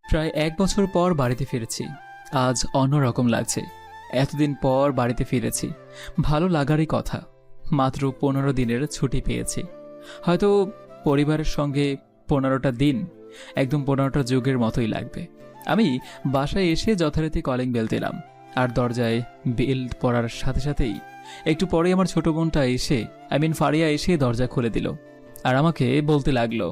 প্রায় 1 বছর পর বাড়িতে ফিরেছি। আজ অন্যরকম লাগছে। এতদিন পর বাড়িতে ফিরেছি, ভালো লাগারই কথা। মাত্র 15 দিনের ছুটি পেয়েছি। হয়তো পরিবারের সঙ্গে 15টা দিন একদম 15টা যুগের মতোই লাগবে। আমি বাসায় এসে যথারীতি কলিং বেল দিলাম, আর দরজায় বেল পড়ার সাথে সাথেই একটু পরে আমার ছোট বোনটা এসে ফারিয়া এসে দরজা খুলে দিল, আর আমাকে বলতে লাগলো,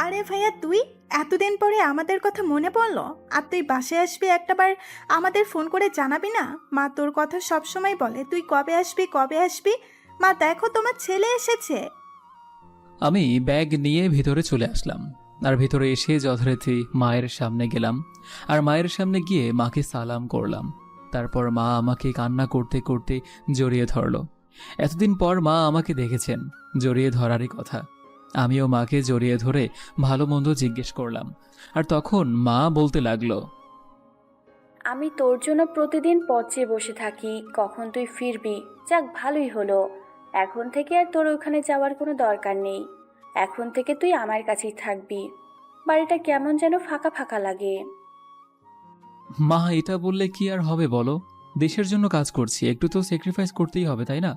আরে ভাইয়া তুই এতদিন পরে আমাদের কথা মনে পড়লো? আর তুই বাসায় আসবি একটাবার আমাদের ফোন করে জানাবি না? মা তোর কথা সব সময় বলে তুই কবে আসবি কবে আসবি। মা দেখো তোমার ছেলে এসেছে। আমি ব্যাগ নিয়ে ভিতরে চলে আসলাম, আর ভিতরে এসে যথারীতি মায়ের সামনে গেলাম, আর মায়ের সামনে গিয়ে মাকে সালাম করলাম। তারপর মা আমাকে কান্না করতে করতে জড়িয়ে ধরলো। এতদিন পর মা আমাকে দেখেছেন, জড়িয়ে ধরারই কথা। আমিও মাকে জড়িয়ে ধরে ভালো মন্দ জিজ্ঞেস করলাম, আর তখন মা বলতে লাগলো, আমি তোর জন্য প্রতিদিন পথ চেয়ে বসে থাকি, কখন তুই ফিরবি। যাক, ভালোই হলো। এখন থেকে আর তোর ওখানে যাওয়ার কোনো দরকার নেই। এখন থেকে তুই আমার কাছেই থাকবি। বাড়িটা কেমন যেন ফাঁকা ফাঁকা লাগে। মা এটা বললে কি আর হবে বলো? দেশের জন্য কাজ করছি, একটু তো স্যাক্রিফাইস করতেই হবে, তাই না?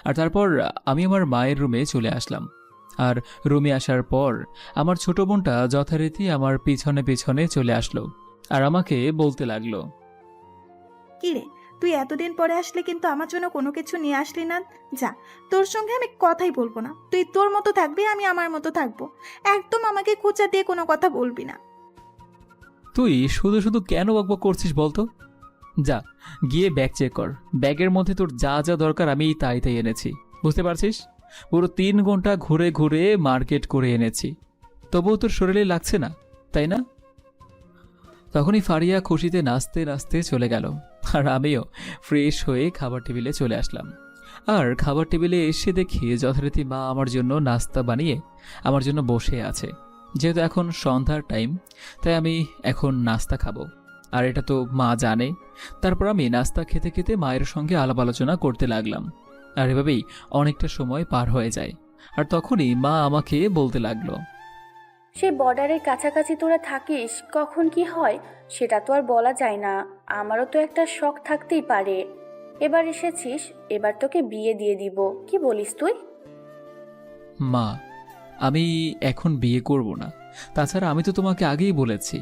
আর তারপর আমি আমার মায়ের রুমে চলে আসলাম। আর রুমে আসার পর আমার ছোট বোনটা যথারীতি আমার পিছনে পিছনে চলে আসলো, আর আমাকে বলতে লাগলো, কি রে, তুই এতদিন পরে আসলে কিন্তু আমার জন্য কোনো কিছু নিয়ে আসলি না। যা, তোর সঙ্গে আমি কথাই বলবো না। তুই তোর মতো থাকবি, আমি আমার মতো থাকবো। একদম আমাকে খোঁচা দিয়ে কোনো কথা বলবি না। তুই শুধু শুধু কেন বকবক করছিস বলতো? যা, গিয়ে ব্যাগ চেক কর। ব্যাগের মধ্যে তোর যা যা দরকার আমি তাই তাই এনেছি, বুঝতে পারছিস? পুরো 3 ঘন্টা ঘুরে ঘুরে মার্কেট করে এনেছি, তবুও তোর শরীরে লাগছে না, তাই না? তখনই ফারিয়া খুশিতে নাচতে নাচতে চলে গেল, আর আমিও ফ্রেশ হয়ে খাবার টেবিলে চলে আসলাম। আর খাবার টেবিলে এসে দেখি যথারীতি মা আমার জন্য নাস্তা বানিয়ে আমার জন্য বসে আছে। যেহেতু এখন সন্ধ্যার টাইম, তাই আমি এখন নাস্তা খাবো, আর এটা তো মা জানে। তারপর আমি নাস্তা খেতে খেতে মায়ের সঙ্গে আলাপ আলোচনা করতে লাগলাম, আর এভাবেই অনেকটা সময় পার হয়ে যায়। আর তখনই মা আমাকে বলতে লাগলো, সেই বর্ডারের কাছাকাছি তোরা থাকিস, কখন কি হয় সেটা তো আর বলা যায় না। আমারও তো একটা শখ থাকতেই পারে। এবার এসেছিস, এবার তোকে বিয়ে দিয়ে দিব। কি বলিস তুই? মা, আমি এখন বিয়ে করব না। তাছাড়া আমি তো তোমাকে আগেই বলেছি,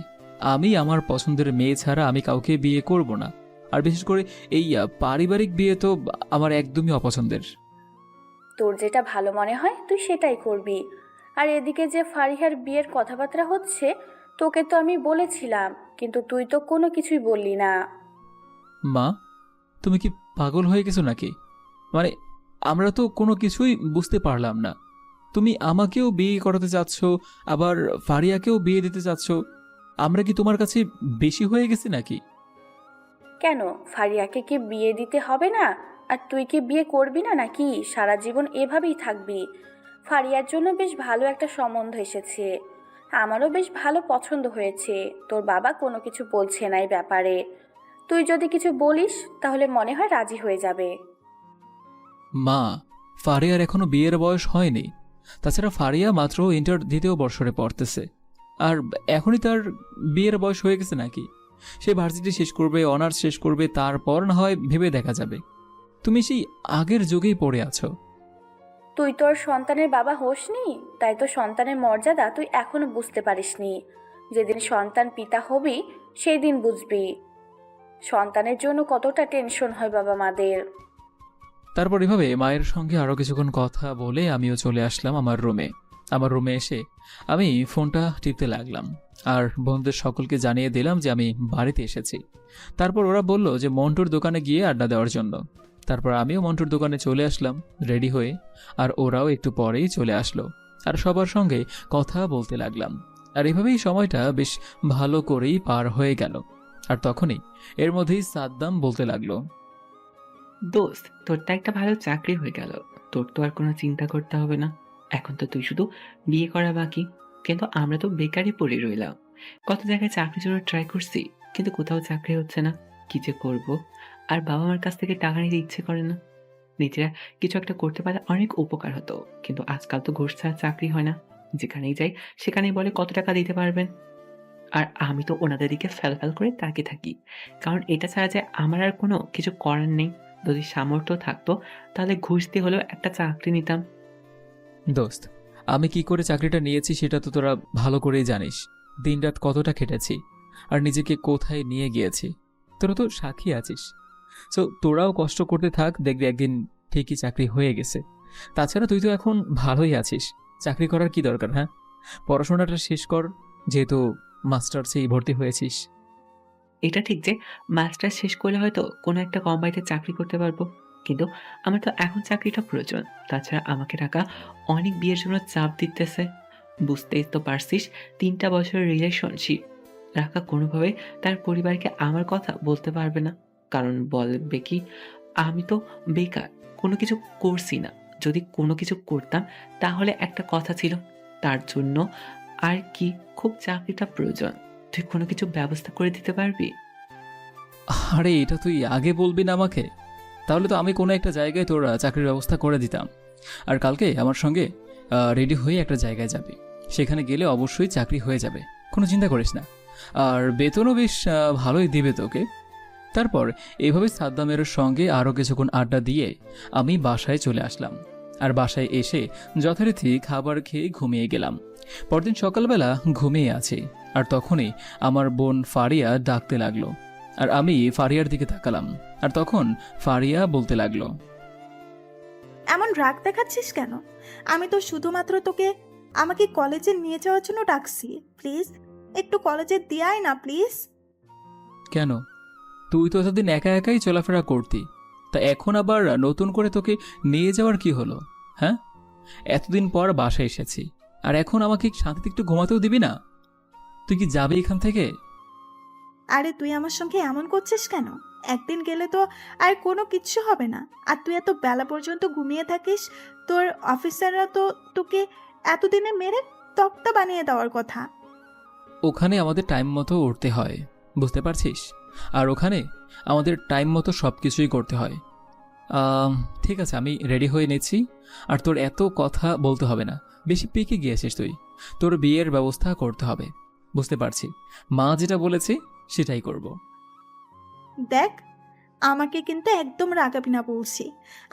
আমি আমার পছন্দের মেয়ে ছাড়া আমি কাউকে বিয়ে করব না। আর বিশেষ করে এই পারিবারিক বিয়ে তো আমার একদমই অপছন্দের। তোর যেটা ভালো মনে হয় তুই সেটাই করবি। আর এদিকে যে ফারিহার বিয়ের কথাবার্তা হচ্ছে, তোকে তো আমি বলেছিলাম, কিন্তু তুই তো কোনো কিছুই বললি না। মা, তুমি কি পাগল হয়ে গেছো নাকি? মানে, আমরা তো কোনো কিছুই বুঝতে পারলাম না। তুমি আমাকেও বিয়ে করাতে চাচ্ছ, আবার ফারিয়াকেও বিয়ে দিতে চাচ্ছ। আমরা কি তোমার কাছে বেশি হয়ে গেছি নাকি? কেন, ফারিয়াকে কি বিয়ে দিতে হবে না? আর তুই কি বিয়ে করবি না নাকি সারা জীবন এভাবেই থাকবি? ফারিয়ার জন্য বেশ ভালো একটা সম্বন্ধ এসেছে, আমারও বেশ ভালো পছন্দ হয়েছে। তোর বাবা কোনো কিছু বলছে না এই ব্যাপারে। তুই যদি কিছু বলিস তাহলে মনে হয় রাজি হয়ে যাবে। মা, ফারিয়ার এখনো বিয়ের বয়স হয়নি। তাছাড়া ফারিয়া মাত্র ইন্টার 2য় বর্ষে পড়তেছে, আর এখনই তার বিয়ের বয়স হয়ে গেছে নাকি? সে ভার্সিটি শেষ করবে, অনার্স শেষ করবে, তারপর না হয় ভেবে দেখা যাবে। তুমি সেই আগের যুগেই পড়ে আছো। তুই তোর সন্তানের বাবা হোসনি, তাই তো সন্তানের মর্যাদা তুই এখনো বুঝতে পারিসনি। যেদিন সন্তান পিতা হবি সেই দিন বুঝবি সন্তানের জন্য কতটা টেনশন হয় বাবা মাদের। তারপর এভাবে মায়ের সঙ্গে আরও কিছুক্ষণ কথা বলে আমিও চলে আসলাম আমার রুমে। আমার রুমে এসে আমি ফোনটা টিপতে লাগলাম, আর বন্ধুদের সকলকে জানিয়ে দিলাম যে আমি বাড়িতে এসেছি। তারপর ওরা বলল যে মন্টুর দোকানে গিয়ে আড্ডা দেওয়ার জন্য। তারপর আমিও মন্টুর দোকানে চলে আসলাম রেডি হয়ে, আর ওরাও একটু পরেই চলে আসলো। আর সবার সঙ্গে কথা বলতে লাগলাম, আর এভাবেই সময়টা বেশ ভালো করেই পার হয়ে গেল। আর তখনই এর মধ্যেই সাদ্দাম বলতে লাগলো, দোস্ত, তোর তো একটা ভালো চাকরি হয়ে গেল। তোর তো আর কোনো চিন্তা করতে হবে না। এখন তো তুই শুধু বিয়ে করা বাকি। কিন্তু আমরা তো বেকারই পড়ে রইলাম। কত জায়গায় চাকরির জন্য ট্রাই করছি, কিন্তু কোথাও চাকরি হচ্ছে না। কি যে করব। আর বাবা মার কাছ থেকে টাকা নিতে ইচ্ছে করে না। নিজেরা কিছু একটা করতে পারলে অনেক উপকার হতো, কিন্তু আজকাল তো ঘুষ ছাড়া চাকরি হয় না। যেখানেই যাই সেখানেই বলে কত টাকা দিতে পারবেন। আর আমি তো ওনাদের দিকে ফ্যাল করে তাকিয়ে থাকি। কারণ এটা ছাড়া যে আমার আর কোনো কিছু করার নেই। যদি সামর্থ্য থাকতো তাহলে ঘুষ দিয়ে হলেও একটা চাকরি নিতাম। দোস্ত, আমি কি করে চাকরিটা নিয়েছি সেটা তো তোরা ভালো করেই জানিস। দিনরাত কতটা খেটেছি আর নিজেকে কোথায় নিয়ে গিয়েছি, তোরা তো সাক্ষী আছিস। সো তোরাও কষ্ট করতে থাক, দেখবি একদিন ঠিকই চাকরি হয়ে গেছে। তাছাড়া তুই তো এখন ভালোই আছিস, চাকরি করার কি দরকার? হ্যাঁ, পড়াশোনাটা শেষ কর, যেহেতু মাস্টার্সেই ভর্তি হয়েছিস। এটা ঠিক যে মাস্টার্স শেষ করলে হয়তো কোনো একটা কোম্পানিতে চাকরি করতে পারবো। কিন্তু আমার তো এখন চাকরিটা প্রয়োজন। তাছাড়া আমাকে টাকা অনেক বিয়ের জন্য চাপ দিতেছে। বুঝতেই তো পারছিস ৩টা বছরের রিলেশনশিপ। রাকা কোনোভাবে তার পরিবারকে আমার কথা বলতে পারবে না। কারণ বলবে কি আমি তো বেকার, কোনো কিছু করছি না। যদি কোনো কিছু করতাম তাহলে একটা কথা ছিল। তার জন্য আর কি খুব চাকরিটা প্রয়োজন। তুই কোনো কিছু ব্যবস্থা করে দিতে পারবি? আরে এটা তুই আগে বলবি না আমাকে? তাহলে তো আমি কোনো একটা জায়গায় তোর চাকরির ব্যবস্থা করে দিতাম। আর কালকে আমার সঙ্গে রেডি হয়ে একটা জায়গায় যাবি, সেখানে গেলে অবশ্যই চাকরি হয়ে যাবে, কোনো চিন্তা করিস না। আর বেতনও বেশ ভালোই দিবে তোকে। তারপর এইভাবে সাদ্দামের সঙ্গে আরও কিছুক্ষণ আড্ডা দিয়ে আমি বাসায় চলে আসলাম। আর বাসায় এসে যথারীতি খাবার খেয়ে ঘুমিয়ে গেলাম। পরদিন সকালবেলা ঘুমিয়ে আছি, আর তখনই আমার বোন ফারিয়া ডাকতে লাগলো। আর আমি ফারিয়ার দিকে তাকালাম, আর তখন ফারিয়া বলতে লাগলো, এমন রাগ দেখাচ্ছিস কেন? আমি তো শুধুমাত্র তোকে আমাকে কলেজে নিয়ে যাওয়ার জন্য ডাকছি। প্লিজ একটু কলেজে দিয়ে আয় না প্লিজ। কেন? তুই তো এতদিন একা একাই চলাফেরা করতি, তা এখন আবার নতুন করে তোকে নিয়ে যাওয়ার কি হলো? হ্যাঁ, এতদিন পর বাসায় এসেছি, আর এখন আমাকে শান্তিতে একটু ঘুমাতেও দিবি না? তুই কি যাবি এখান থেকে? আরে তুই আমার সঙ্গে এমন করছিস কেন? একদিন গেলে তো আর কোনো কিচ্ছু হবে না। আর তুই এত বেলা পর্যন্ত ঘুমিয়ে থাকিস, তোর অফিসাররা তো তোকে এতদিনে মেরে তক্তা বানিয়ে দেওয়ার কথা। ওখানে আমাদের টাইম মতো উঠতে হয়, বুঝতে পারছিস? আর ওখানে আমাদের টাইম মতো সব কিছুই করতে হয়। ঠিক আছে, আমি রেডি হয়ে নিচ্ছি। আর তোর এত কথা বলতে হবে না, বেশি পেকে গিয়েছিস তুই। তোর বিয়ের ব্যবস্থা করতে হবে, বুঝতে পারছি। মা যেটা বলেছে সেটাই করব। দেখ, আমাকে কিন্তু একদম রাগাবি না বলছি।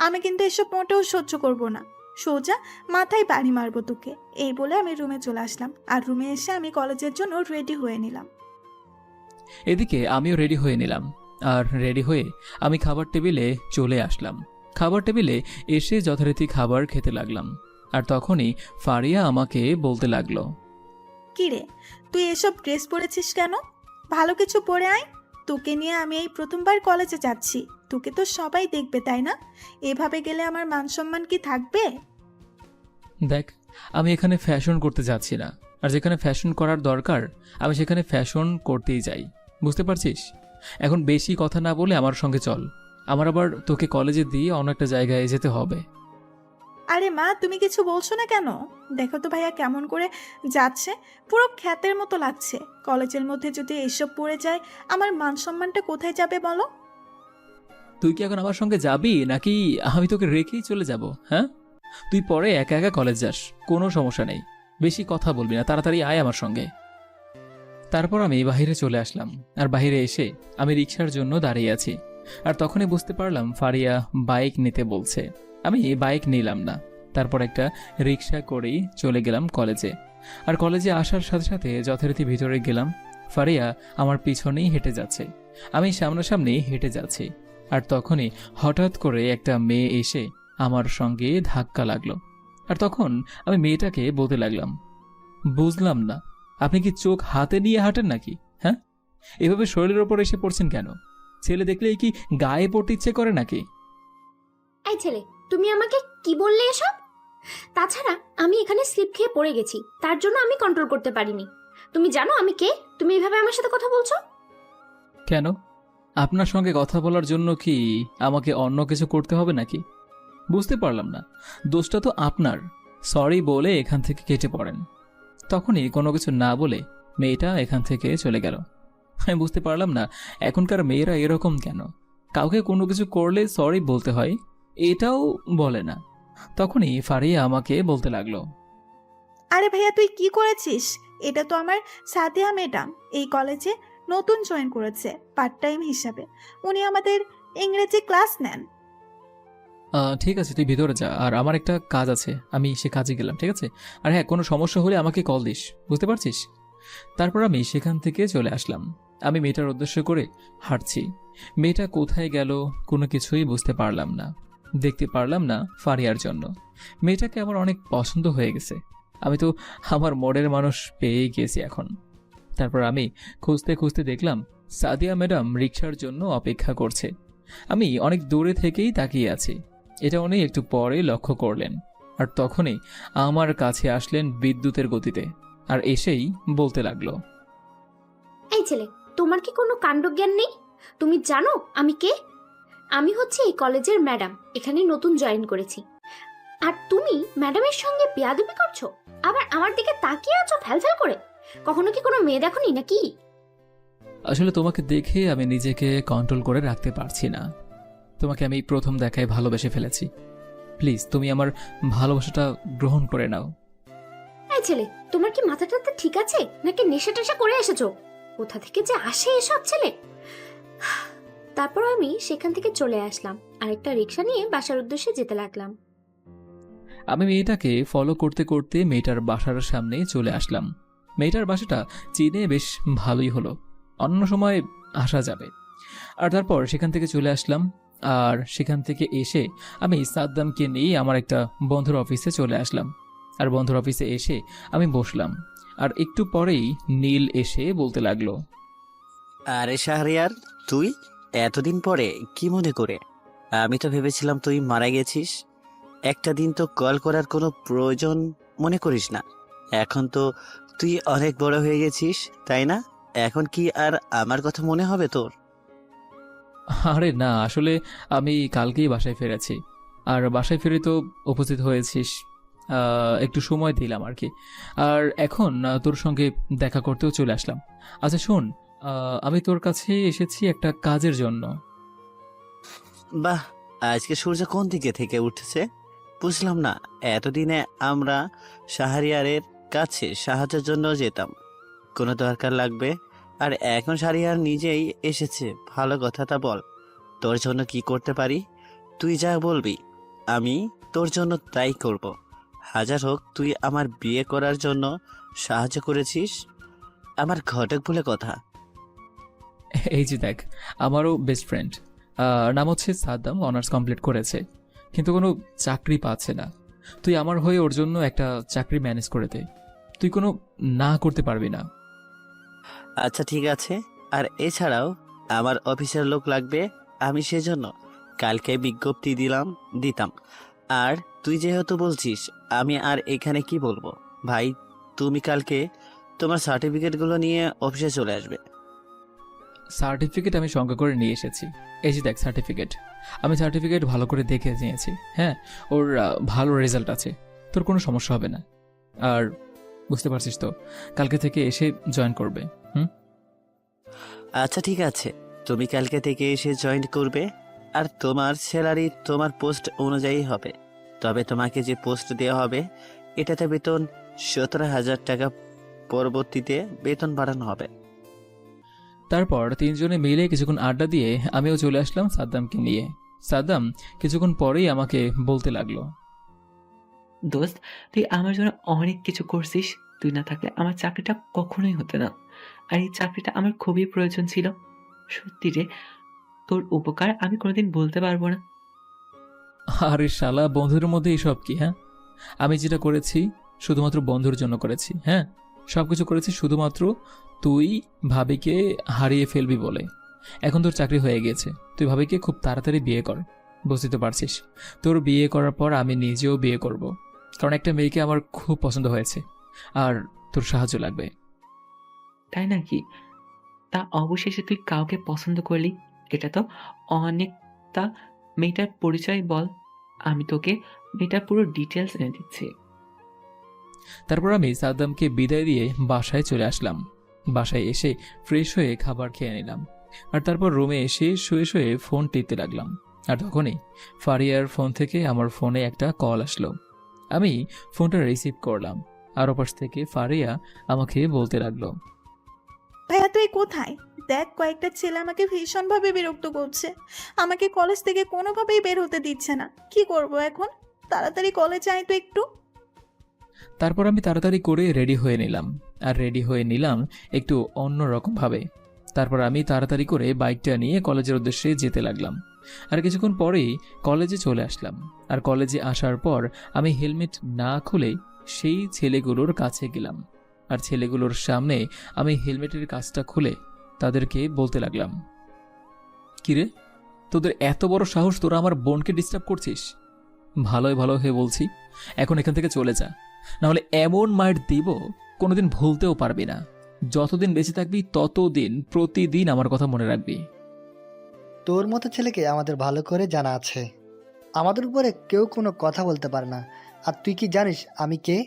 আমি কিন্তু এসব মোটেও সহ্য করব না। সোজা মাথায় বাড়ি মারবো তোকে। এই বলে আমি রুমে চলে আসলাম। আর রুমে এসে আমি কলেজের জন্য রেডি হয়ে নিলাম। এদিকে আমিও রেডি হয়ে নিলাম। আর রেডি হয়ে আমি খাবার টেবিলে চলে আসলাম। খাবার টেবিলে এসে যথারীতি খাবার খেতে লাগলাম। আর তখনই ফারিয়া আমাকে বলতে লাগলো, কি রে, তুই এসব ড্রেস পরেছিস কেন? ভালো কিছু পরে আয়। তোকে নিয়ে আমি এই প্রথমবার কলেজে যাচ্ছি। তোকে তো সবাই দেখবে, তাই না? এভাবে গেলে আমার মান সম্মান কি থাকবে? দেখ, আমি এখানে ফ্যাশন করতে যাচ্ছি না। আর যেখানে ফ্যাশন করার দরকার আমি সেখানে ফ্যাশন করতেই যাই, বুঝতে পারছিস? এখন বেশি কথা না বলে আমার সঙ্গে চল। আমার আবার তোকে কলেজে দিয়ে অন্য একটা জায়গায় যেতে হবে। আরে মা, তুমি কিছু বলছো না কেন? দেখো তো ভাইয়া কেমন করে যাচ্ছে, পুরো খ্যাতের মতো লাগছে। কলেজের মধ্যে যদি এসব পড়ে যায়, আমার মান সম্মানটা কোথায় যাবে বলো? তুই কি এখন আমার সঙ্গে যাবি নাকি আমি তোকে রেখেই চলে যাব? হ্যাঁ, তুই পরে একা একা কলেজ যাস, কোনো সমস্যা নেই। বেশি কথা বলবি না, তাড়াতাড়ি আয় আমার সঙ্গে। তারপর আমি বাইরে চলে আসলাম। আর বাইরে এসে আমি রিক্সার জন্য দাঁড়িয়ে আছি। আর তখনই বুঝতে পারলাম ফারিয়া বাইক নিতে বলছে। আমি বাইক নিলাম না। তারপর একটা রিক্সা করেই চলে গেলাম কলেজে। আর কলেজে আসার সাথে সাথে যথারীতি ভিতরে গেলাম। ফারিয়া আমার পিছনেই হেঁটে যাচ্ছে, আমি সামনাসামনি হেঁটে যাচ্ছি। আর তখনই হঠাৎ করে একটা মেয়ে এসে আমার সঙ্গে ধাক্কা লাগলো। আর তখন আমি মেয়েটাকে বলতে লাগলাম, বুঝলাম না, আপনি কি চোখ হাতে নিয়ে হাঁটেন নাকি? হ্যাঁ, এভাবে শরীরের ওপর এসে পড়ছেন কেন? ছেলে দেখলেই কি গায়ে পড়তে ইচ্ছে করে নাকি? এই ছেলে, তুমি আমাকে কি বললে এসব? তাছাড়া আমি এখানে স্লিপ খেয়ে পড়ে গেছি, তার জন্য আমি কন্ট্রোল করতে পারিনি। তুমি জানো আমি কে? তুমি এভাবে আমার সাথে কথা বলছো? কেন? আপনার সঙ্গে কথা বলার জন্য কি আমাকে অন্য কিছু করতে হবে নাকি? বুঝতে পারলাম না। দোষটা তো আপনার। সরি বলে এখান থেকে কেটে পড়েন। তখনই কোনো কিছু না বলে মেয়েটা এখান থেকে চলে গেল। আমি বুঝতে পারলাম না এখনকার মেয়েরা এরকম কেন। কাউকে কোনো কিছু করলে সরি বলতে হয়, এটাও বলে না। তখনই ফারিয়া আমাকে বলতে লাগলো, আরে ভাইয়া তুই কি করেছিস? এটা তো আমার সাদিয়া ম্যাডাম, এই কলেজে নতুন জয়েন করেছে পার্ট টাইম হিসাবে। উনি আমাদের ইংরেজি ক্লাস নেন। ঠিক আছে, তুই ভিতরে যা, আর আমার একটা কাজ আছে, আমি সে কাজে গেলাম, ঠিক আছে? আর হ্যাঁ, কোনো সমস্যা হলে আমাকে কল দিস, বুঝতে পারছিস? তারপর আমি সেখান থেকে চলে আসলাম। আমি মেয়েটার উদ্দেশ্য করে হাঁটছি। মেয়েটা কোথায় গেল কোনো কিছুই বুঝতে পারলাম না। দেখতে পারলাম না ফারিয়ার জন্য। মেয়েটাকে আমার অনেক পছন্দ হয়ে গেছে। আমি তো আমার মনের মানুষ পেয়েই গেছি এখন। তারপর আমি খুঁজতে খুঁজতে দেখলাম সাদিয়া ম্যাডাম রিকশার জন্য অপেক্ষা করছে। আমি অনেক দূরে থেকেই তাকিয়ে আছি। এটা উনি একটু পরে লক্ষ্য করলেন, আর তখনই আমার কাছে আসলেন বিদ্যুতের গতিতে, আর এসেই বলতে লাগলো, এই ছেলে, তোমার কি কোনো কাণ্ডজ্ঞান নেই? তুমি জানো আমি কে? আমি হচ্ছে এই কলেজের ম্যাডাম, এখানে নতুন জয়েন করেছি। আর তুমি ম্যাডামের সঙ্গে বেয়াদবি করছো, আবার আমার দিকে তাকিয়ে আছো ফ্যালফ্যাল করে। কখনো কি কোনো মেয়ে দেখোনি নাকি? আসলে তোমাকে দেখে আমি নিজেকে কন্ট্রোল করে রাখতে পারছি না। তোমাকে আমি প্রথম দেখায় ভালোবেসে ফেলেছি। প্লিজ তুমি আমার ভালোবাসাটা গ্রহণ করে নাও। এই ছেলে, তোমার কি মাথাটা ঠিক আছে নাকি নেশা টেশা করে এসেছো? কোথা থেকে যে আসে এসব ছেলে। তারপর আমি সেখান থেকে চলে আসলাম, আরেকটা রিক্সা নিয়ে বাসার উদ্দেশ্যে যেতে লাগলাম। আমি মেয়েটাকে ফলো করতে করতে মেয়েটার বাসার সামনে চলে আসলাম। মেয়েটার বাসাটা চিনে বেশ ভালোই হলো, অন্য সময় আসা যাবে। আর তারপর সেখান থেকে চলে আসলাম। আর সেখান থেকে এসে আমি সাদ্দামকে নিয়ে আমার একটা বন্ধুর অফিসে চলে আসলাম। আর বন্ধুর অফিসে এসে আমি বসলাম। আর একটু পরেই নীল এসে বলতে লাগলো, আরে শাহরিয়ার, তুই এতদিন পরে কি মনে করে? আমি তো ভেবেছিলাম তুই মারা গেছিস। একটা দিন তো কল করার কোনো প্রয়োজন মনে করিস না। এখন তো তুই অনেক বড় হয়ে গেছিস, তাই না? এখন কি আর আমার কথা মনে হবে তোর? আরে না, আসলে আমি কালকেই বাসায় ফিরেছি। আর বাসায় ফিরে তো উপস্থিত হয়েছিস, একটু সময় দিলাম আর কি। আর এখন তোর সঙ্গে দেখা করতেও চলে আসলাম। আচ্ছা শোন, আমি তোর কাছে এসেছি একটা কাজের জন্য। বাহ, আজকে সূর্য কোন দিকে থেকে উঠেছে বুঝলাম না। এতদিনে আমরা শাহরিয়ারের কাছে সাহায্যের জন্য যেতাম কোনো দরকার লাগবে, আর এখন শাহরিয়ার নিজেই এসেছে। ভালো কথাটা বল, তোর জন্য কি করতে পারি? তুই যা বলবি আমি তোর জন্য তাই করব। হাজার হোক, তুই আমার বিয়ে করার জন্য সাহায্য করেছিস, আমার ঘটক বলে কথা। এই যে দেখ, আমারও বেস্ট ফ্রেন্ড, নাম হচ্ছে সাদ্দাম, অনার্স কমপ্লিট করেছে, কিন্তু কোনো চাকরি পাচ্ছে না। তুই আমার হয়ে ওর জন্য একটা চাকরি ম্যানেজ করে দে। তুই কোনো না করতে পারবি না। আচ্ছা ঠিক আছে, আর এছাড়াও আমার অফিসের লোক লাগবে, আমি সেজন্য কালকে বিজ্ঞপ্তি দিতাম। আর তুই যেহেতু বলছিস, আমি আর এখানে কি বলবো ভাই, তুমি কালকে তোমার সার্টিফিকেটগুলো নিয়ে অফিসে চলে আসবে। সার্টিফিকেট আমি সঙ্গে করে নিয়ে এসেছি। এই যে দেখ সার্টিফিকেট, আমি সার্টিফিকেট ভালো করে দেখে নিয়েছি। হ্যাঁ, ওর ভালো রেজাল্ট আছে, তোর কোনো সমস্যা হবে না। আর বুঝতে পারছিস তো, কালকে থেকে এসে জয়েন করবে। আচ্ছা ঠিক আছে, তুমি কালকে থেকে এসে জয়েন করবে, আর তোমার স্যালারি তোমার পোস্ট অনুযায়ী হবে। তবে তোমাকে যে পোস্ট দেওয়া হবে এটাতে বেতন 17,000 টাকা, পরবর্তীতে বেতন বাড়ানো হবে। তারপর তিনজনে মিলে কিছুক্ষণ আড্ডা দিয়ে আমিও চলে আসলাম সাদ্দামকে নিয়ে। সাদ্দাম কিছুক্ষণ পরেই আমাকে বলতে লাগলো, দোস্ত, তুই আমার জন্য অনেক কিছু করছিস। তুই না থাকলে আমার চাকরিটা কখনোই হতো না, আর এই চাকরিটা আমার খুবই প্রয়োজন ছিল। সত্যি রে, তোর উপকার আমি কোনোদিন বলতে পারবো না। আরে শালা, বন্ধুদের মধ্যে এইসব কি? হ্যাঁ, আমি যেটা করেছি শুধুমাত্র বন্ধুর জন্য করেছি। হ্যাঁ, সব কিছু করেছি শুধুমাত্র তুই ভাবিকে হারিয়ে ফেলবি বলে। এখন তোর চাকরি হয়ে গিয়েছে, তুই ভাবিকে খুব তাড়াতাড়ি বিয়ে কর। বুঝতে তো পারছিস, তোর বিয়ে করার পর আমি নিজেও বিয়ে করব, কারণ একটা মেয়েকে আমার খুব পছন্দ হয়েছে, আর তোর সাহায্য লাগবে। তাই নাকি? তা অবশেষে তুই কাউকে পছন্দ করলি, এটা তো অনেকটা। মেয়েটার পরিচয় বল, আমি তোকে মেয়েটার পুরো ডিটেলস এনে দিচ্ছি। তারপর আমি সাদ্দামকে বিদায় দিয়ে বাসায় চলে আসলাম। বাসায় এসে ফ্রেশ হয়ে খাবার খেয়ে নিলাম, আর তারপর রুমে এসে শুয়ে শুয়ে ফোন টিপতে লাগলাম। আর তখনই ফারিয়ার ফোন থেকে আমার ফোনে একটা কল আসলো। আমি ফোনটা রিসিভ করলাম। আর ওপাশ থেকে ফারিয়া আমাকে বলতে লাগলো, ভাইয়া তুই কোথায়? দেখ, কয়েকটা ছেলে আমাকে ভীষণভাবে বিরক্ত করছে। আমাকে কলেজ থেকে কোনোভাবেই বের হতে দিচ্ছে না। কি করব এখন? তাড়াতাড়ি কলেজে আয় তো একটু। তারপর আমি তাড়াতাড়ি করে রেডি হয়ে নিলাম, আর রেডি হয়ে নিলাম একটু অন্যরকমভাবে। তারপর আমি তাড়াতাড়ি করে বাইকটা নিয়ে কলেজের উদ্দেশ্যে যেতে লাগলাম। আর কিছুক্ষণ পরেই কলেজে চলে আসলাম। আর কলেজে আসার পর আমি হেলমেট না খুলে সেই ছেলেগুলোর কাছে গেলাম। আর ছেলেগুলোর সামনে আমি হেলমেটের কাজটা খুলে তাদেরকে বলতে লাগলাম, কিরে, তোদের এত বড় সাহস, তোরা আমার বোনকে ডিস্টার্ব করছিস? ভালোই ভালো হয়ে বলছি, এখন এখান থেকে চলে যা, নাহলে এমন মাইট দিব কোনোদিন ভুলতেও পারবি না। যতদিন বেঁচে থাকবি ততদিন প্রতিদিন আমার কথা মনে রাখবি। তোর মতো ছেলেকে আমাদের ভালো করে জানা আছে। আমাদের উপরে কেউ কোনো কথা বলতে পারে না। আর তুই কি জানিস আমি কে?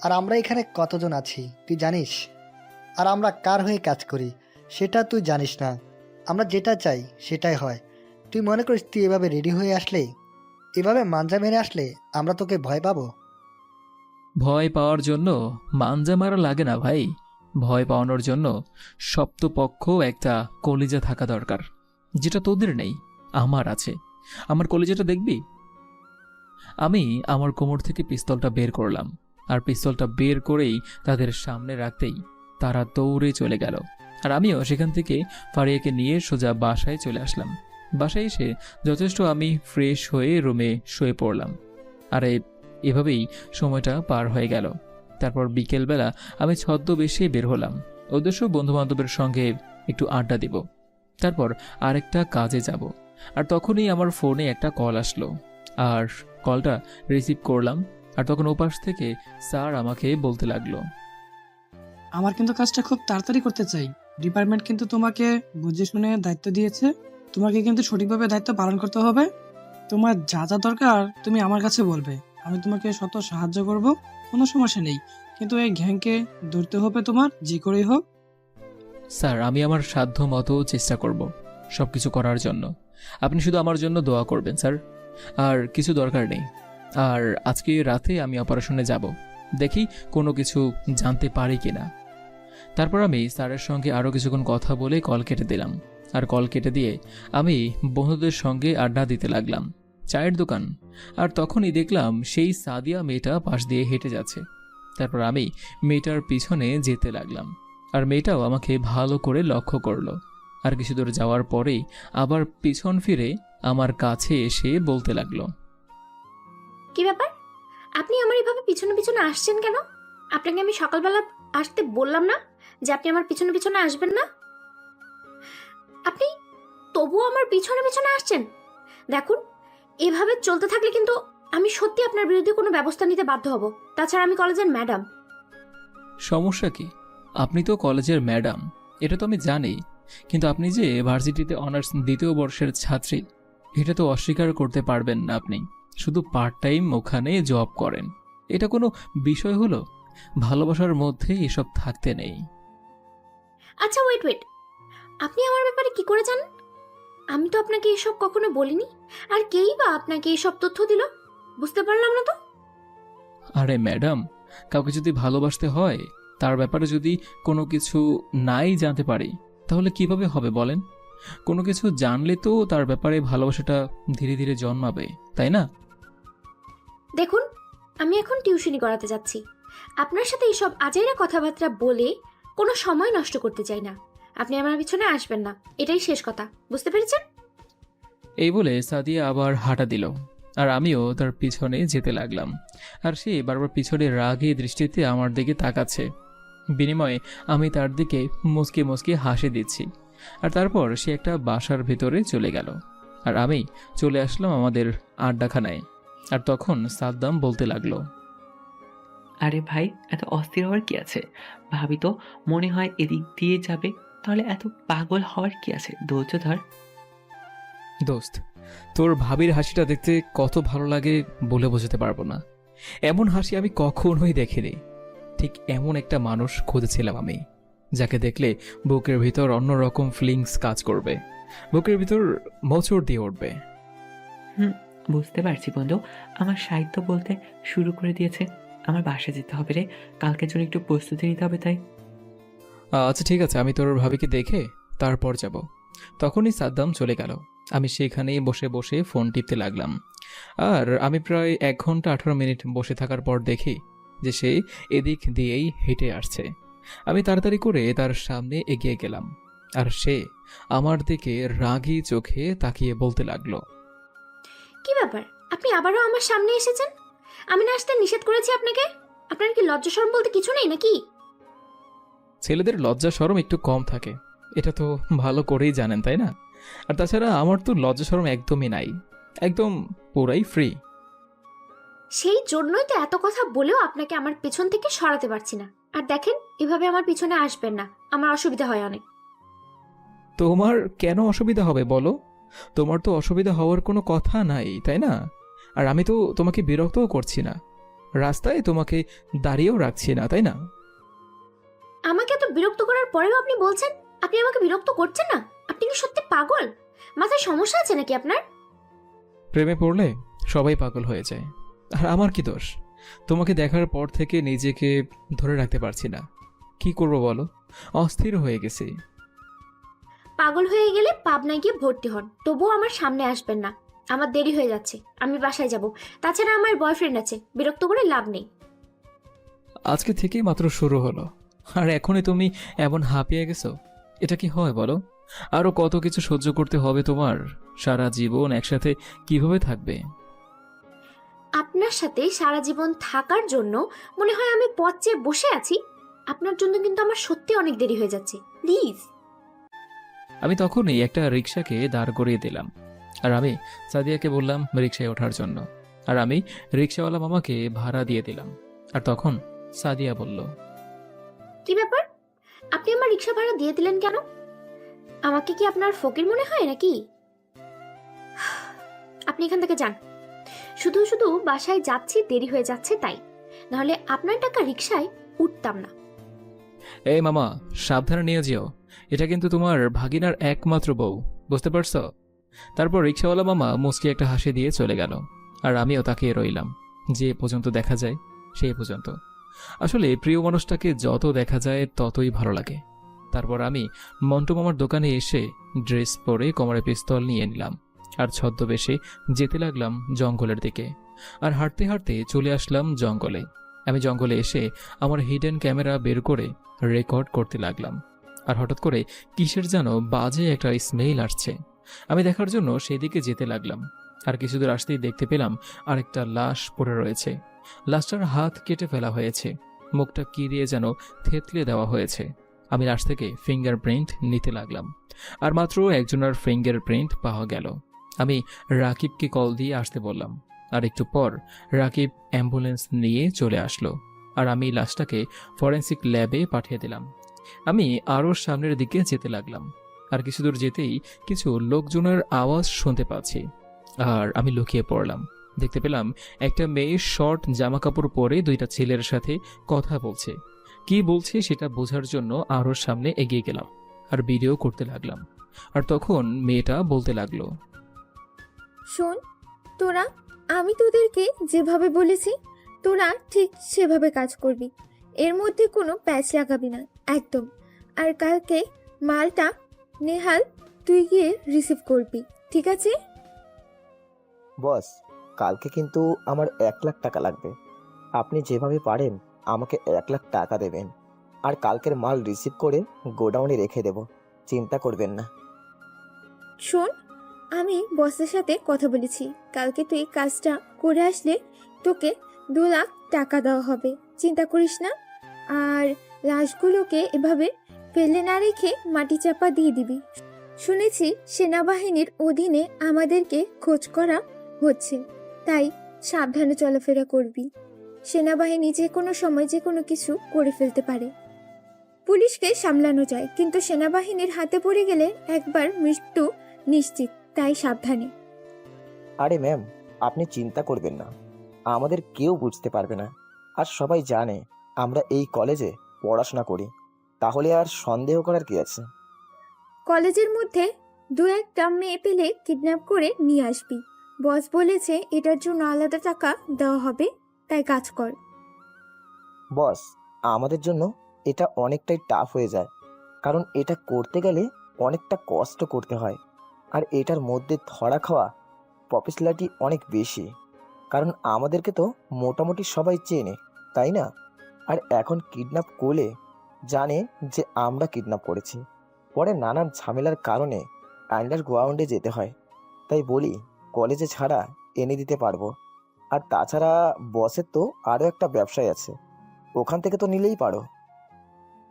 আর আমরা এখানে কতজন আছি তুই জানিস? আর আমরা কার হয়ে কাজ করি সেটা তুই জানিস না। আমরা যেটা চাই সেটাই হয়। তুই মনে করিস তুই এভাবে রেডি হয়ে আসলে, এভাবে মাঞ্জা মেরে আসলে আমরা তোকে ভয় পাবো? ভয় পাওয়ার জন্য মাঞ্জা মারা লাগে না ভাই। ভয় পাওয়ানোর জন্য সপ্তপক্ষ একটা কলিজা থাকা দরকার, যেটা তোদের নেই, আমার আছে। আমার কলিজাটা দেখবি? আমি আমার কোমর থেকে পিস্তলটা বের করলাম, আর পিস্তলটা বের করেই তাদের সামনে রাখতেই তারা দৌড়ে চলে গেল। আর আমিও সেখান থেকে ফারিয়াকে নিয়ে সোজা বাসায় চলে আসলাম। বাসায় এসে যথেষ্ট আমি ফ্রেশ হয়ে রুমে শুয়ে পড়লাম। আর এভাবেই সময়টা পার হয়ে গেল। তারপর বিকেলবেলা আমি ছদ্মবেশে বের হলাম, উদ্দেশ্য বন্ধুবান্ধবের সঙ্গে একটু আড্ডা দিব, তারপর আরেকটা কাজে যাব। আর তখনই আমার ফোনে একটা কল আসলো, আর কলটা রিসিভ করলাম। আর তখন ওপাশ থেকে স্যার আমাকে বলতে লাগলো, আমার কিন্তু কাজটা খুব তাড়াতাড়ি করতে চাই। ডিপার্টমেন্ট কিন্তু তোমাকে বুঝে শুনে দায়িত্ব দিয়েছে। তোমাকে কিন্তু সঠিকভাবে দায়িত্ব পালন করতে হবে। তোমার যা যা দরকার তুমি আমার কাছে বলবে, আমি তোমাকে শত সাহায্য করব, কোনো সমস্যা নেই। কিন্তু এই গ্যাংকে ধরতে হবে তোমার, যে করেই হোক। স্যার, আমি আমার সাধ্য মতো চেষ্টা করব সবকিছু করার জন্য। আপনি শুধু আমার জন্য দোয়া করবেন স্যার, আর কিছু দরকার নেই। আর আজকে রাতে আমি অপারেশনে যাব, দেখি কোনো কিছু জানতে পারি কিনা। তারপর আমি স্যারের সঙ্গে আরও কিছুক্ষণ কথা বলে কল কেটে দিলাম। আর কল কেটে দিয়ে আমি বন্ধুদের সঙ্গে আড্ডা দিতে লাগলাম, চায়ের দোকান। আর তখনই দেখলাম সেই সাদিয়া মেয়েটা পাশ দিয়ে হেঁটে যাচ্ছে। তারপর আমি মেয়েটার পিছনে যেতে লাগলাম, আর মেয়েটাও আমাকে ভালো করে লক্ষ্য করলো। আর কিছু দূর যাওয়ার পরেই আবার পিছন ফিরে আমার কাছে এসে বলতে লাগলো, কি ব্যাপার, আপনি আমার এভাবে পিছনে পিছনে আসছেন কেন? আপনাকে আমি সকালবেলা আসতে বললাম না যে আপনি আমার পিছনে পিছনে আসবেন না? আপনি তবুও আমার পিছনে পিছনে আসছেন। দেখুন, এভাবে চলতে থাকলে কিন্তু আমি সত্যি আপনার বিরুদ্ধে কোনো ব্যবস্থা নিতে বাধ্য হব। তাছাড়া আমি কলেজের ম্যাডাম। সমস্যা কি? আপনি তো কলেজের ম্যাডাম, এটা তো আমি জানি, কিন্তু আপনি যে ভার্সিটিতে অনার্স দ্বিতীয় বর্ষের ছাত্রী, এটা তো অস্বীকার করতে পারবেন না। আপনি শুধু পার্ট টাইম ওখানে জব করেন, এটা কোনো বিষয় হলো? ভালোবাসার মধ্যে এসব থাকতে নেই। আচ্ছা ওয়েট, আপনি আমার ব্যাপারে কি করে জানেন? আমি তো আপনাকে এসব কখনো বলিনি। আর কেই বা আপনাকে এসব তথ্য দিল? বুঝতে পারলাম না তো। আরে ম্যাডাম, কাউকে যদি ভালোবাসতে হয়, তার ব্যাপারে যদি কোনো কিছু নাই জানতে পারি, তাহলে কিভাবে হবে বলেন? কোনো কিছু জানলে তো তার ব্যাপারে ভালোবাসাটা ধীরে ধীরে জন্মাবে, তাই না? দেখুন, আমি এখন টিউশনি করাতে যাচ্ছি। আপনার সাথে এইসব আজাইরা কথাবার্তা বলে কোনো সময় নষ্ট করতে চাই না। আপনি আমার পিছনে আসবেন না, এটাই শেষ কথা। বুঝতে পেরেছেন? এই বলে সাদিয়া আবার হাঁটা দিল, আর আমিও তার পিছনে যেতে লাগলাম। আর সে বারবার পিছনে রাগী দৃষ্টিতে আমার দিকে তাকাচ্ছে। বিনিময়ে আমি তার দিকে মুচকে মুচকে হাসি দিচ্ছি। আর তারপর সে একটা বাসার ভেতরে চলে গেল, আর আমি চলে আসলাম আমাদের আড্ডাখানায়। আর তখন সাদ্দাম বলতে লাগলো, আরে ভাই, এত অস্থির হওয়ার কি আছে? ভাবি তো মনে হয় এদিক দিয়ে যাবে, তাহলে এত পাগল হওয়ার কি আছে? ধৈর্য ধর। দোস্ত, তোর ভাবির হাসিটা দেখতে কত ভালো লাগে বলে বোঝাতে পারবো না। এমন হাসি আমি কখনোই দেখিনি। ঠিক এমন একটা মানুষ খুঁজেছিলাম আমি, যাকে দেখলে বুকের ভিতর অন্যরকম ফিলিংস কাজ করবে, বুকের ভিতর মোচড় দিয়ে উঠবে। বুঝতে পারছি বন্ধু, আমার সাহিত্য বলতে শুরু করে দিয়েছে। আমার বাসায় যেতে হবে রে, কালকের জন্য একটু প্রস্তুতি নিতে হবে তাই। আচ্ছা ঠিক আছে, আমি তোর ভাবিকে দেখে তারপর যাব। তখনই সাদ্দাম চলে গেল। আমি সেখানেই বসে বসে ফোন টিপতে লাগলাম। আর আমি প্রায় 1 ঘন্টা 18 মিনিট বসে থাকার পর দেখি যে সে এদিক দিয়েই হেঁটে আসছে। আমি তাড়াতাড়ি করে তার সামনে এগিয়ে গেলাম, আর সে আমার দিকে রাগী চোখে তাকিয়ে বলতে লাগলো, কি ব্যাপার, আপনি আবারও আমার সামনে এসেছেন? আমি না আসতে নিষেধ করেছি আপনাকে। আপনার কি লজ্জা শরম বলতে কিছু নেই নাকি? ছেলেদের লজ্জা শরম একটু কম থাকে, এটা তো ভালো করেই জানেন তাই না? আর তাছাড়া আমার তো লজ্জা শরম একদমই নাই, একদম পুরাই ফ্রি। সেই জন্যই তো এত কথা বলেও আপনাকে আমার পেছন থেকে সরাতে পারছি না। আর দেখেন, এভাবে আমার পিছনে আসবেন না, আমার অসুবিধা হয় অনেক। তোমার কেন অসুবিধা হবে বলো? তোমার তো অসুবিধা হওয়ার কোনো কথা নাই তাই না? আর আমি তো তোমাকে বিরক্তও করছি না, রাস্তায় তোমাকে দাঁড়িয়েও রাখছি না তাই না? আমাকে এত বিরক্ত করার পরেও আপনি বলছেন আপনি আমাকে বিরক্ত করছেন না? আপনি কি সত্যি পাগল? মাথায় সমস্যা আছে নাকি আপনার? প্রেমে পড়লে সবাই পাগল হয়ে যায়, আর আমার কি দোষ? তোমাকে দেখার পর থেকে নিজেকে ধরে রাখতে পারছি না, কি করব বলো? অস্থির হয়ে গেছি। পাগল হয়ে গেলে পাবনায় গিয়ে ভর্তি হন, তবুও আমার সামনে আসবেন না। আমার দেরি হয়ে যাচ্ছে, আমি বাসায় যাব। তাছাড়া আমার বয়ফ্রেন্ড আছে, বিরক্ত করে লাভ নেই। আজকে থেকেই মাত্র শুরু হলো, আর এখনই তুমি এমন হাঁপিয়ে গেছো? এটা কি হয় বলো? আরো কত কিছু সহ্য করতে হবে তোমার। সারা জীবন একসাথে কিভাবে থাকবে? আপনার সাথে সারা জীবন থাকার জন্য মনে হয় আমি পথ চেয়ে বসে আছি। আপনার জন্য কিন্তু আমার সত্যি অনেক দেরি হয়ে যাচ্ছে, প্লিজ। আমি তখনই একটা রিক্সাকে দাঁড় করিয়ে দিলাম, আর আমি সাদিয়াকে বললাম রিক্সায় ওঠার জন্য, আর আমি রিক্সাওয়ালা মামাকে ভাড়া দিয়ে দিলাম। আর তখন সাদিয়া বলল, কি ব্যাপার, আপনি আমার রিক্সা ভাড়া দিয়ে দিলেন কেন? আমাকে কি আপনার ফকির মনে হয় নাকি? আপনি এখান থেকে যান। শুধু শুধু বাসায় যাচ্ছি, দেরি হয়ে যাচ্ছে তাই, নাহলে আপনার টাকা রিক্সায় উঠতাম না। এই মামা, সাবধানে নিয়ে যেও, এটা কিন্তু তোমার ভাগিনার একমাত্র বউ, বুঝতে পারছো? তারপর রিক্সাওয়ালা মামা মুচকি একটা হাসি দিয়ে চলে গেল, আর আমিও তাকিয়ে রইলাম। যে পর্যন্ত দেখা যায় সেই পর্যন্ত। আসলে প্রিয় মানুষটাকে যত দেখা যায় ততই ভালো লাগে। তারপর আমি মন্টু মামার দোকানে এসে ড্রেস পরে কোমরে পিস্তল নিয়ে নিলাম, আর ছদ্মবেশে যেতে লাগলাম জঙ্গলের দিকে। আর হাঁটতে হাঁটতে চলে আসলাম জঙ্গলে। আমি জঙ্গলে এসে আমার হিডেন ক্যামেরা বের করে রেকর্ড করতে লাগলাম। আর হঠাৎ করে কিসের যেন বাজে একটা স্মেল আসছে। আমি দেখার জন্য সেদিকে যেতে লাগলাম, আর কিছু দূর আসতেই দেখতে পেলাম আরেকটা লাশ পড়ে রয়েছে। লাশটার হাত কেটে ফেলা হয়েছে, মুখটা কি দিয়ে যেন থেতলে দেওয়া হয়েছে। আমি লাশ থেকে ফিঙ্গারপ্রিন্ট নিতে লাগলাম, আর মাত্র একজনের ফিঙ্গারপ্রিন্ট পাওয়া গেল। আমি রাকিবকে কল দিয়ে আসতে বললাম, আর একটু পর রাকিব অ্যাম্বুলেন্স নিয়ে চলে আসলো, আর আমি লাশটাকে ফরেন্সিক ল্যাবে পাঠিয়ে দিলাম। আমি আরও সামনের দিকে যেতে লাগলাম, আর কিছু দূর যেতেই কিছু লোকজনের আওয়াজ শুনতে পাচ্ছি, আর আমি লুকিয়ে পড়লাম। দেখতে পেলাম একটা মেয়ে শর্ট জামা কাপড় পরে দুইটা ছেলের সাথে কথা বলছে। কি বলছে সেটা বোঝার জন্য আরও সামনে এগিয়ে গেলাম, আর ভিডিও করতে লাগলাম। আর তখন মেয়েটা বলতে লাগলো, শোন তোরা, আমি তোদেরকে যেভাবে বলেছি তোরা ঠিক সেভাবে কাজ করবি, এর মধ্যে কোনো প্যাচ লাগাবি না একদম। আর কালকে মালটা নেহাল তুই গিয়ে রিসিভ করবি, ঠিক আছে? বস, কালকে কিন্তু আমার 1 লাখ টাকা লাগবে। আপনি যেভাবে পারেন আমাকে 1 লাখ টাকা দেবেন, আর কালকের মাল রিসিভ করে গোডাউনে রেখে দেব, চিন্তা করবেন না। শোন, আমি বসের সাথে কথা বলেছি, কালকে তুই কাজটা করে আসলে তোকে 2 লাখ টাকা দেওয়া হবে, চিন্তা করিস না। আর লাশগুলোকে এভাবে ফেলে না রেখে মাটি চাপা দিয়ে দিবি। শুনেছি সেনাবাহিনীর অধীনে আমাদেরকে খোঁজ করা হচ্ছে, তাই সাবধানে চলাফেরা করবি। সেনাবাহিনী যে কোনো সময় যে কোনো কিছু করে ফেলতে পারে। পুলিশকে সামলানো যায়, কিন্তু সেনাবাহিনীর হাতে পড়ে গেলে একবার মৃত্যু নিশ্চিত, তাই সাবধানে। আরে ম্যাম, আপনি চিন্তা করবেন না, আমাদের কেউ বুঝতে পারবে না। আর সবাই জানে আমরা এই কলেজে পড়াশোনা করি, তাহলে আর সন্দেহ করার কি আছে? কলেজের মধ্যে 2-1টা মেয়ে পেলে কিডন্যাপ করে নিয়ে আসবি। বস বলেছে এটার জন্য আলাদা টাকা দেওয়া হবে, তাই কাজ কর। বস, আমাদের জন্য এটা অনেকটাই টাফ হয়ে যায়, কারণ এটা করতে গেলে অনেকটা কষ্ট করতে হয়। আর এটার মধ্যে ধরা খাওয়া পপুলারিটি অনেক বেশি, কারণ আমাদেরকে তো মোটামুটি সবাই চেনে, তাই না? আর এখন কিডন্যাপ করলে জানে যে আমরা কিডন্যাপ করেছি, পরে নানান ঝামেলার কারণে আন্ডারগ্রাউন্ডে যেতে হয়। তাই বলি, কলেজে ছাড়া এনে দিতে পারবো। আর তাছাড়া বসের তো আরও একটা ব্যবসায় আছে, ওখান থেকে তো নিলেই পারো।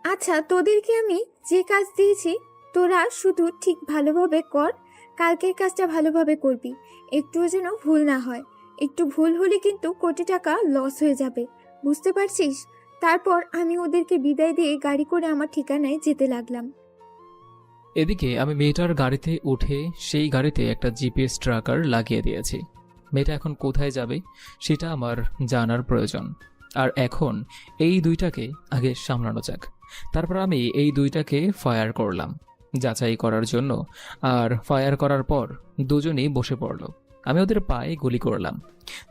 আচ্ছা, তোদেরকে আমি যে কাজ দিয়েছি তোরা শুধু ঠিক ভালোভাবে কর। কালকের কাজটা ভালোভাবে করবি, একটুও যেন ভুল না হয়। একটু ভুল হলে কিন্তু কোটি টাকা লস হয়ে যাবে, বুঝতে পারছিস? তারপর আমি ওদেরকে বিদায় দিয়ে গাড়ি করে আমার ঠিকানায় যেতে লাগলাম। এদিকে আমি মেয়েটার গাড়িতে উঠে সেই গাড়িতে একটা জিপিএস ট্র্যাকার লাগিয়ে দিয়েছি। মেয়েটা এখন কোথায় যাবে সেটা আমার জানার প্রয়োজন। আর এখন এই দুইটাকে আগে সামলানো যাক। তারপর আমি এই দুইটাকে ফায়ার করলাম যাচাই করার জন্য। আর ফায়ার করার পর দুজনেই বসে পড়ল। আমি ওদের পায়ে গুলি করলাম।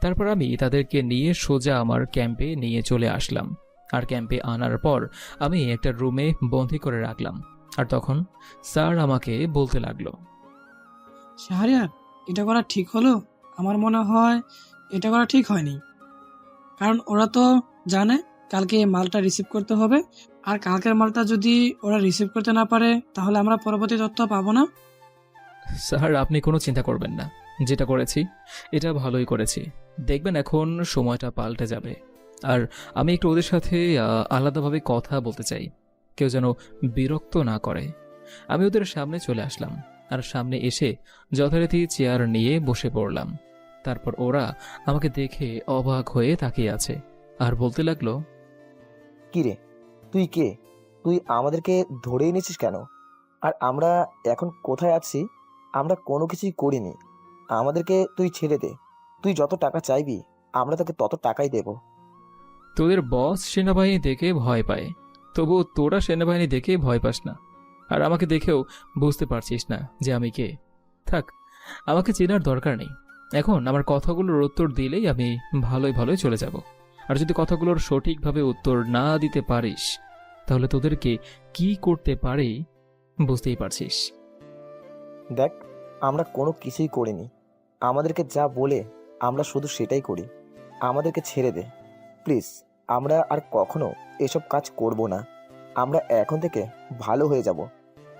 তারপর আমি তাদেরকে নিয়ে সোজা আমার ক্যাম্পে নিয়ে চলে আসলাম। আর ক্যাম্পে আনার পর আমি একটা রুমে বন্দি করে রাখলাম। আর তখন স্যার আমাকে বলতে লাগলো, শাহরিয়ার, এটা করা ঠিক হলো? আমার মনে হয় এটা করা ঠিক হয়নি, কারণ ওরা তো জানে কালকে এই মালটা রিসিভ করতে হবে। আর কালকের মালটা যদি ওরা রিসিভ করতে না পারে তাহলে আমরা পরবর্তী তথ্য পাবো না। স্যার আপনি কোনো চিন্তা করবেন না, যেটা করেছি এটা ভালোই করেছি। দেখবেন এখন সময়টা পাল্টে যাবে। আর আমি একটু ওদের সাথে আলাদাভাবে কথা বলতে চাই, কেউ যেন বিরক্ত না করে। আমি ওদের সামনে চলে আসলাম আর সামনে এসে যথারীতি চেয়ার নিয়ে বসে পড়লাম। তারপর ওরা আমাকে দেখে অবাক হয়ে তাকিয়ে আছে আর বলতে লাগলো, কি রে, তুই কে? তুই আমাদেরকে ধরে এনেছিস কেন? আর আমরা এখন কোথায় আছি? আমরা কোনো কিছুই করিনি, আমাদেরকে তুই ছেড়ে দে। তুই যত টাকা চাইবি আমরা তোকে তত টাকাই দেব। তোদের বস সেনাবাহিনী দেখে ভয় পায়, তবুও তোরা সেনাবাহিনী দেখে ভয় পাস না। আর আমাকে দেখেও বুঝতে পারছিস না যে আমি কে। থাক, আমাকে চেনার দরকার নেই। এখন আমার কথাগুলোর উত্তর দিলেই আমি ভালোই ভালোই চলে যাব। আর যদি কথাগুলোর সঠিকভাবে উত্তর না দিতে পারিস তাহলে তোদেরকে কি করতে পারে বুঝতেই পারছিস। দেখ, আমরা কোনো কিছুই করিনি, আমাদেরকে যা বলে আমরা শুধু সেটাই করি। আমাদেরকে ছেড়ে দে প্লিজ, আমরা আর কখনো এসব কাজ করব না। আমরা এখন থেকে ভালো হয়ে যাব।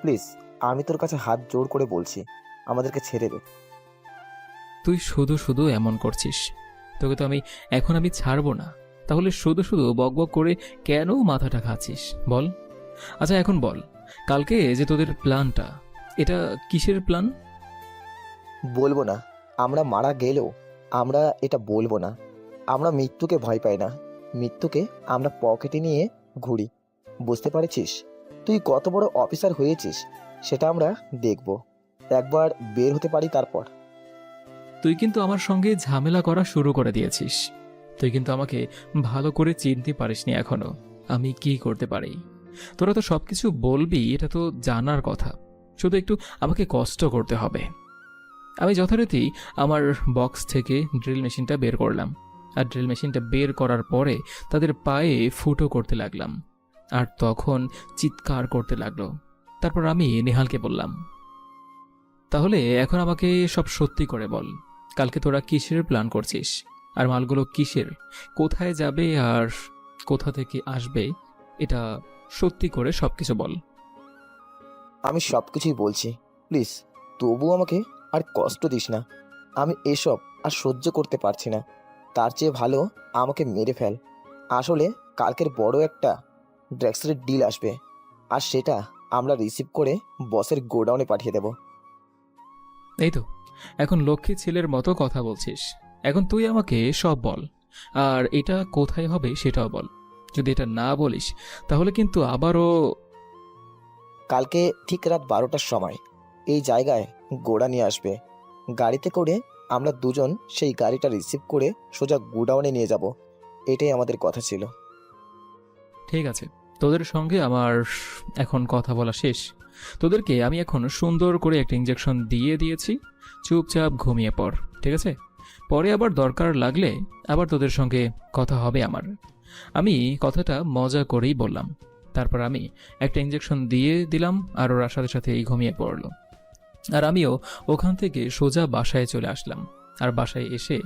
প্লিজ, আমি তোর কাছে হাত জোড় করে বলছি, আমাদেরকে ছেড়ে দে। তুই শুধু শুধু এমন করছিস, তোকে তো এখন আমি ছাড়বো না। তাহলে শুধু শুধু বকবক করে কেন মাথাটা খাচ্ছিস বল? আচ্ছা এখন বল, কালকে যে তোদের প্ল্যানটা, এটা কিসের প্ল্যান? বলবো না, আমরা মারা গেলেও আমরা এটা বলবো না। আমরা মৃত্যুকে ভয় পাই না, মৃত্যুকে আমরা পকেটে নিয়ে ঘুরি, বুঝতে পারছিস? তুই কত বড় অফিসার হয়েছিস সেটা আমরা দেখব, একবার বের হতে পারি তারপর। তুই কিন্তু আমার সঙ্গে ঝামেলা করা শুরু করে দিয়েছিস। তুই কিন্তু আমাকে ভালো করে চিনতে পারিসনি এখনো আমি কি করতে পারি। তোরা তো সবকিছু বলবি, এটা তো জানার কথা, শুধু একটু আমাকে কষ্ট করতে হবে। আমি যথারীতি আমার বক্স থেকে ড্রিল মেশিনটা বের করলাম। আর ড্রিল মেশিনটা বের করার পরে তাদের পায়ে ফুটো করতে লাগলাম। আর তখন চিৎকার করতে লাগলো। তারপর আমি নেহালকে বললাম, তাহলে এখন আমাকে সব সত্যি করে বল, কালকে তোরা কিসের প্ল্যান করছিস? আর মালগুলো কিসের, কোথায় যাবে আর কোথা থেকে আসবে, এটা সত্যি করে সবকিছু বল। আমি সব কিছুই বলছি, প্লিজ তবু আমাকে আর কষ্ট দিস না। আমি এসব আর সহ্য করতে পারছি না, তার চেয়ে ভালো আমাকে মেরে ফেল। আসলে কালকের বড় একটা ড্রাগসের ডিল আসবে, আর সেটা আমরা রিসিভ করে বসের গোডাউনে পাঠিয়ে দেব। এই তো এখন লক্ষ্মী ছেলের মতো কথা বলছিস। এখন তুই আমাকে সব বল, আর এটা কোথায় হবে সেটাও বল। যদি এটা না বলিস তাহলে কিন্তু আবারও। কালকে ঠিক রাত 12টার সময় এই জায়গায় গোডা নিয়ে আসবে, গাড়িতে করে আমরা দুজন সেই গাড়িটা রিসিভ করে সোজা গোডাউনে নিয়ে যাব। এটাই আমাদের কথা ছিল। ঠিক আছে, তোদের সঙ্গে আমার এখন কথা বলা শেষ। তোদেরকে আমি এখন সুন্দর করে একটা ইঞ্জেকশন দিয়ে দিয়েছি, চুপচাপ ঘুমিয়ে পড়, ঠিক আছে? পরে আবার দরকার লাগলে আবার তোদের সঙ্গে কথা হবে আমার। আমি কথাটা মজা করেই বললাম। তারপর আমি একটা ইঞ্জেকশন দিয়ে দিলাম আর ওরা সাথে সাথেই ঘুমিয়ে পড়ল। আর আমিও ওখান থেকে সোজা বাসায় চলে আসলাম। আর বাসায় এসে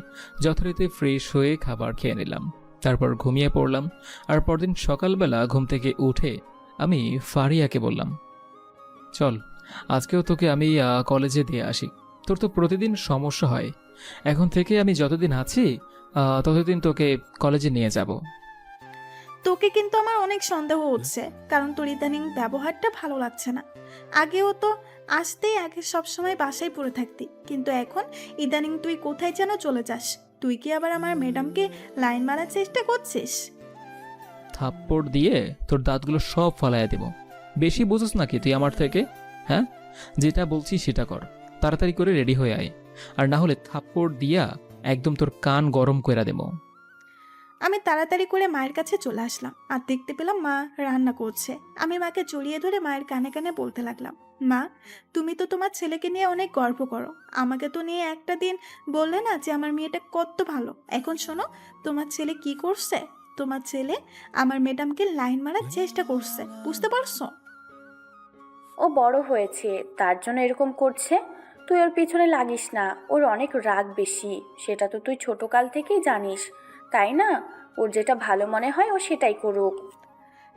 যথারীতি ফ্রেশ হয়ে খাবার খেয়ে নিলাম। তারপর ঘুমিয়ে পড়লাম। আর পরদিন সকালবেলা ঘুম থেকে উঠে আমি ফারিয়াকে বললাম, চল আজকেও তোকে আমি কলেজে দিয়ে আসি। তোর তো প্রতিদিন সমস্যা হয়, এখন থেকে আমি যতদিন আছি ততদিন তোকে কলেজে নিয়ে যাব। তোকে কিন্তু আমার অনেক সন্দেহ হচ্ছে, কারণ তোর ইদানিং ব্যবহারটা ভালো লাগছে না। আগেও তো আসতেই আগে সবসময় বাসায় পড়ে থাকতি, কিন্তু এখন ইদানিং তুই কোথায় যেন চলে যাস। তুই কি আবার আমার ম্যাডামকে লাইন মারার চেষ্টা করছিস? থাপ্পড় দিয়ে তোর দাঁতগুলো সব ফলাইয়া দেব। বেশি বুঝোস নাকি তুই আমার থেকে? হ্যাঁ, যেটা বলছি সেটা কর। তাড়াতাড়ি করে রেডি হয়ে আয়, আর না হলে থাপ্পড় দিয়া একদম তোর কান গরম কইরা দেব। আমি তাড়াতাড়ি করে মায়ের কাছে চলে আসলাম আর দেখতে পেলাম মা রান্না করছে। আমি মাকে জড়িয়ে ধরে মায়ের কানে কানে বলতে লাগলাম, মা, তুমি তো তোমার ছেলেকে নিয়ে অনেক গর্ব করো। আমাকে তো নিয়ে একটা দিন বললে না যে আমার মেয়েটা কত ভালো। এখন শোনো, তোমার ছেলে কি করছে। তোমার ছেলে আমার ম্যাডামকে লাইন মারার চেষ্টা করছে, বুঝতে পারছো? ও বড় হয়েছে, তার জন্য এরকম করছে। তুই ওর পিছনে লাগিস না, ওর অনেক রাগ বেশি। সেটা তো তুই ছোটকাল থেকেই জানিস, তাই না? ওর যেটা ভালো মনে হয় ও সেটাই করুক।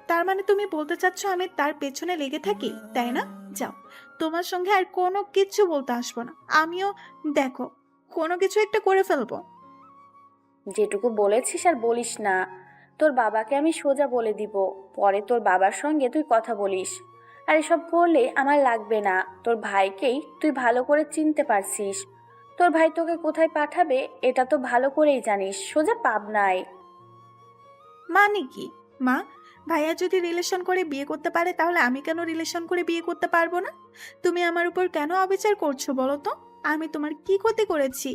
তার মানে তুমি বলতে চাচ্ছ আমি তার পেছনে লেগে থাকি, তাই না? যাও, তোমার সঙ্গে আর কোনো কিছু বলতে আসবো না। আমিও দেখো কোনো কিছু একটা করে ফেলবো। যেটুকু বলেছিস আর বলিস না। তোর বাবাকে আমি সোজা বলে দিব, পরে তোর বাবার সঙ্গে তুই কথা বলিস। আর এসব করলে আমার লাগবে না। তোর ভাইকেই তুই ভালো করে চিনতে পারছিস। তোর ভাই তোকে কোথায় পাঠাবে এটা তো ভালো করেই জানিস, সোজা পাবনায়। মানে কি মা? ভাইয়া যদি রিলেশন করে বিয়ে করতে পারে, তাহলে আমি কেন রিলেশন করে বিয়ে করতে পারবো না? তুমি আমার উপর কেন অবিচার করছো বলো তো? আমি তোমার কি ক্ষতি করেছি?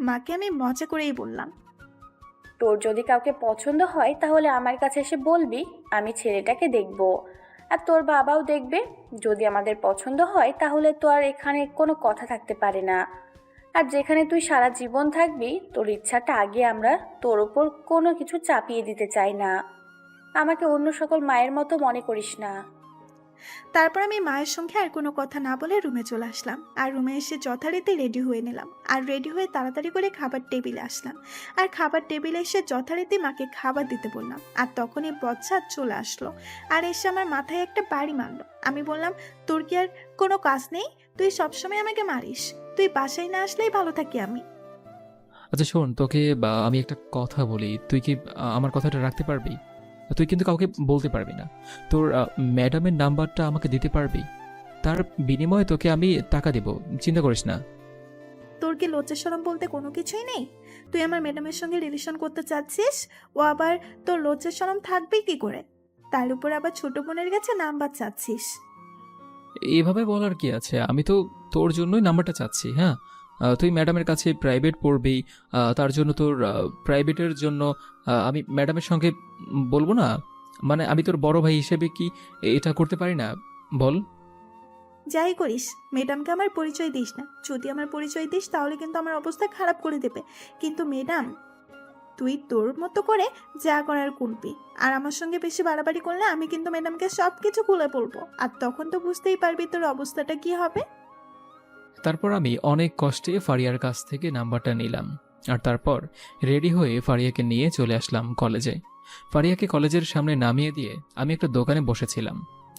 মাকে আমি মজা করেই বললাম। তোর যদি কাউকে পছন্দ হয় তাহলে আমার কাছে এসে বলবি, আমি ছেলেটাকে দেখব। আর তোর বাবাও দেখবে। যদি আমাদের পছন্দ হয় তাহলে তো আর এখানে কোনো কথা থাকতে পারে না। আর যেখানে তুই সারা জীবন থাকবি, তোর ইচ্ছাটা আগে আমরা তোর ওপর কোনো কিছু চাপিয়ে দিতে চাই না। আমাকে অন্য সকল মায়ের মতো মনে করিস না। তারপর আমি মায়ের সঙ্গে আর কোনো কথা না বলে রুমে চলে আসলাম। আর রুমে এসে যথারীতি রেডি হয়ে নিলাম। আর রেডি হয়ে তাড়াতাড়ি করে খাবার টেবিলে আসলাম। আর খাবার টেবিলে এসে যথারীতি মাকে খাবার দিতে বললাম। আর তখনই বচ্চা চলে আসলো আর এসে আমার মাথায় একটা বাড়ি মারলো। আমি বললাম, তোর কি আর কোনো কাজ নেই? তুই সবসময় আমাকে মারিস। তুই বাসায় না আসলেই ভালো থাকি আমি। আচ্ছা শোন, তোকে আমি একটা কথা বলি, তুই কি আমার কথাটা রাখতে পারবি? তুই কিন্তু কাউকে বলতে পারবি না। তোর ম্যাডামের নাম্বারটা আমাকে দিতে পারবি? তার বিনিময়ে তোকে আমি টাকা দেব, চিন্তা করিস না। তোর কি লজ্জা শরম বলতে কোনো কিছুই নেই? তুই আমার ম্যাডামের সঙ্গে রিলেশন করতে চাচ্ছিস, ও আবার তোর লজ্জা শরম থাকবে কি করে? তার উপর আবার ছোট বোনের কাছে নাম্বার চাচ্ছিস। এভাবে বলার কি আছে? আমি তো তোর জন্যই নাম্বারটা চাচ্ছি। হ্যাঁ, তুই ম্যাডামের কাছে প্রাইভেট পড়বি, তার জন্য তোর প্রাইভেটের জন্য আমি ম্যাডামের সঙ্গে বলবো না? মানে আমি তোর বড় ভাই হিসেবে কি এটা করতে পারি না? বল। যাই করিস, ম্যাডামকে আমার পরিচয় দিস না। যদি আমার পরিচয় দিস তাহলে কিন্তু আমার অবস্থা খারাপ করে দেবে। কিন্তু ম্যাডাম, তুই তোর মতো করে যা করার করবি। আর আমার সঙ্গে বেশি বাড়াবাড়ি করলে আমি কিন্তু ম্যাডামকে সব কিছু খুলে বলবো। আর তখন তো বুঝতেই পারবি তোর অবস্থাটা কি হবে। তারপর আমি অনেক কষ্টে ফারিয়ার কাছ থেকে নাম্বারটা নিলাম। আর তারপর রেডি হয়ে ফারিয়াকে নিয়ে চলে আসলাম কলেজে। ফারিয়াকে কলেজের সামনে নামিয়ে দিয়ে আমি একটা দোকানে বসেছিলাম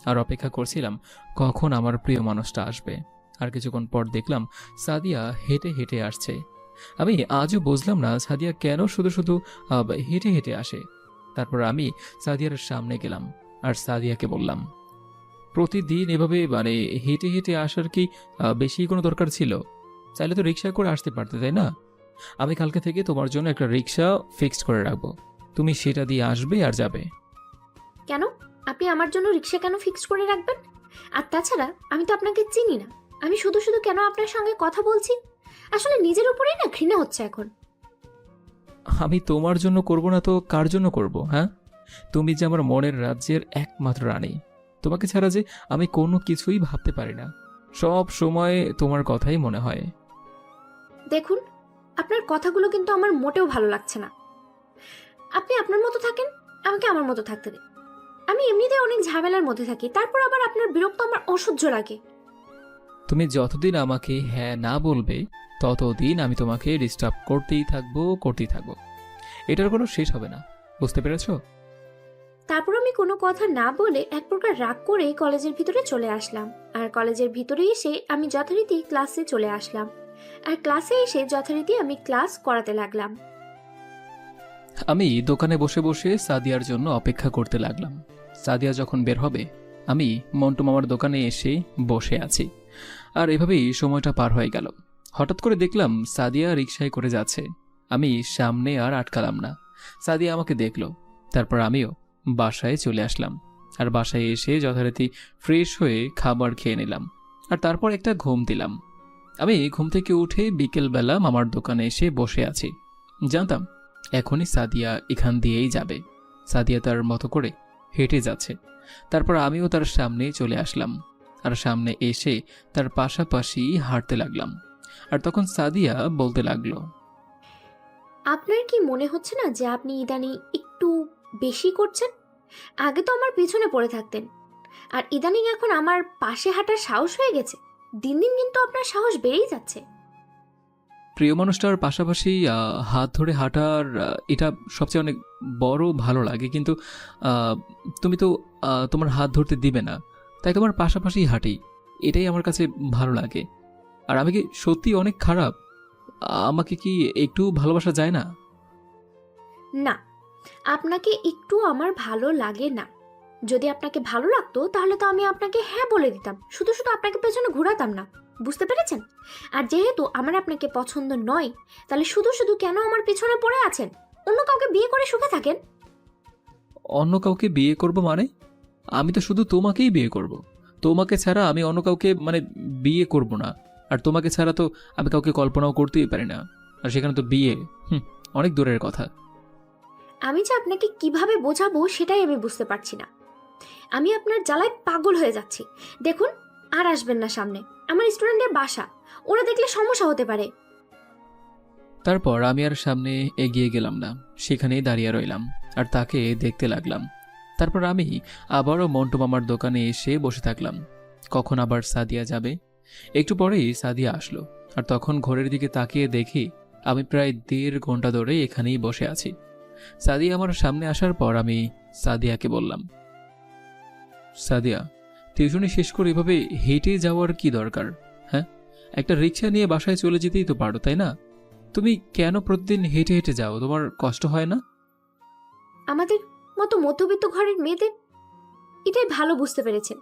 আর অপেক্ষা করছিলাম কখন আমার প্রিয় মানুষটা আসবে। আর কিছুক্ষণ পর দেখলাম সাদিয়া হেঁটে হেঁটে আসছে। আমি আজও বুঝলাম না সাদিয়া কেন শুধু শুধু হেঁটে হেঁটে আসে। তারপর আমি সাদিয়ার সামনে গেলাম আর সাদিয়াকে বললাম, প্রতিদিন এভাবে মানে হেঁটে হেঁটে আসার কি বেশি কোনো দরকার ছিল? চাইলে তো রিক্সা করে আসতে পারতে, তাই না? আমি কালকে থেকে তোমার জন্য একটা রিক্সা ফিক্সড করে রাখবো, তুমি সেটা দিয়ে আসবে আর যাবে। কেন? আপনি আমার জন্য রিক্সা কেন ফিক্সড করে রাখবেন? আর তাছাড়া আমি তো আপনাকে চিনি না। আমি শুধু শুধু কেন আপনার সঙ্গে কথা বলছি? আসলে নিজের উপরেই না ঘৃণা হচ্ছে এখন। আমি তোমার জন্য করব না তো কার জন্য করব? হ্যাঁ, তুমি যে আমার মনের রাজ্যের একমাত্র রানী। তোমাকে ছাড়া যে আমি কোনো কিছুই ভাবতে পারি না। সব সময় তোমার কথাই মনে হয়। দেখুন, আপনার কথাগুলো কিন্তু আমার মোটেও ভালো লাগছে না। আপনি আপনার মতো থাকেন, আমাকে আমার মতো থাকতে দিন। আমি এমনিতেই অনেক ঝামেলার মধ্যে থাকি, তারপর আবার আপনার বিরক্ত আমার অসহ্য লাগে। তুমি যতদিন আমাকে হ্যাঁ না বলবে ততদিন আমি তোমাকে ডিস্টার্ব করতেই থাকবো। এটার কোনো শেষ হবে না, বুঝতে পেরেছো? তারপর আমি কোনো কথা না বলে এক প্রকার রাগ করে কলেজের ভিতরে চলে আসলাম। আর কলেজের ভিতরে এসে আমি যথারীতি ক্লাসে চলে আসলাম। আর ক্লাসে এসে যথারীতি আমি ক্লাস করাতে লাগলাম। আমি দোকানে বসে বসে সাদিয়ার জন্য অপেক্ষা করতে লাগলাম। সাদিয়া যখন বের হবে আমি মন্টু মামার দোকানে এসে বসে আছি। আর এভাবেই সময়টা পার হয়ে গেল। হঠাৎ করে দেখলাম সাদিয়া রিকশায় করে যাচ্ছে। আমি সামনে আর আটকালাম না। সাদিয়া আমাকে দেখলো। তারপর আমিও বাসায় চলে আসলাম। আর বাসায় এসে যথারীতি ফ্রেশ হয়ে খাবার খেয়ে নিলাম। আর তারপর একটা ঘুম দিলাম। আমি ঘুম থেকে উঠে বিকেলবেলা মামার দোকানে এসে বসে আছি। জানতাম এখনই সাদিয়া এখান দিয়েই যাবে। সাদিয়া তার মতো করে হেঁটে যাচ্ছে। তারপর আমিও তার সামনে চলে আসলাম। আর সামনে এসে তার পাশাপাশি হাঁটতে লাগলাম। আর তখন সাদিয়া বলতে লাগলো, আপনার কি মনে হচ্ছে না যে আপনি ইদানিং একটু বেশি করছেন? আগে তো আমার পিছনে পড়ে থাকতেন, আর ইদানিং এখন আমার পাশে হাঁটার সাহস হয়ে গেছে। দিন দিন কিন্তু আপনার সাহস বেড়েই যাচ্ছে। প্রিয় মানুষটার পাশাপাশি হাত ধরে হাঁটার এটা সবচেয়ে অনেক বড় ভালো লাগে। কিন্তু তুমি তো তোমার হাত ধরতে দিবে না, তাই তোমার পাশাপাশি হাঁটি, এটাই আমার কাছে ভালো লাগে। আর আমি কি সত্যি অনেক খারাপ? আমাকে কি একটু ভালোবাসা যায় না? না, আপনাকে একটু আমার ভালো লাগে না। যদি আপনাকে ভালো লাগতো তাহলে তো আমি আপনাকে হ্যাঁ বলে দিতাম, শুধু শুধু আপনাকে পেছনে ঘোরাতাম না। বুঝতে পেরেছেন? আর যেহেতু আমার আপনাকে পছন্দ নয়, তাহলে শুধু শুধু কেন আমার পিছনে পড়ে আছেন? অন্য কাউকে বিয়ে করে সুখে থাকেন। অন্য কাউকে বিয়ে করব মানে? আমি তো শুধু তোমাকেই বিয়ে করব। তোমাকে ছাড়া আমি অন্য কাউকে বিয়ে করব না। আর তোমাকে ছাড়া তো আমি কাউকে কল্পনাও করতেই পারি না। আর সেখানে তো বিয়ে অনেক দূরের কথা। আমি যে আপনাকে কিভাবে বোঝাবো সেটাই আমি বুঝতে পারছি না। আমি আপনার জ্বালায় পাগল হয়ে যাচ্ছি। দেখুন, আর আসবেন না সামনে। আমার স্টুডেন্টের বাসা, ওরা দেখলে সমস্যা হতে পারে। তারপর আমি আর সামনে এগিয়ে গেলাম না, সেখানেই দাঁড়িয়ে রইলাম আর তাকে দেখতে লাগলাম। তারপর আমি আবারও মন্টু মামার দোকানে এসে বসে থাকলাম। কখন আবার সাদিয়া যাবে? একটু পরেই সাদিয়া আসলো। আর তখন ঘরের দিকে তাকিয়ে দেখি আমি প্রায় 1.5 ঘন্টা ধরে এখানেই বসে আছি। সাদিয়া আমার সামনে আসার পর আমি সাদিয়াকে বললাম, সাদিয়া, টিউশনি শেষ করে এভাবে হেঁটে যাওয়ার কি দরকার? হ্যাঁ, একটা রিক্সা নিয়ে বাসায় চলে যেতেই তো পারো, তাই না? তুমি কেন প্রতিদিন হেঁটে হেঁটে যাও? তোমার কষ্ট হয় না? আমাদের মতো মধ্যবিত্ত ঘরের মেয়েদের এটাই ভালো বুঝতে পেরেছেন।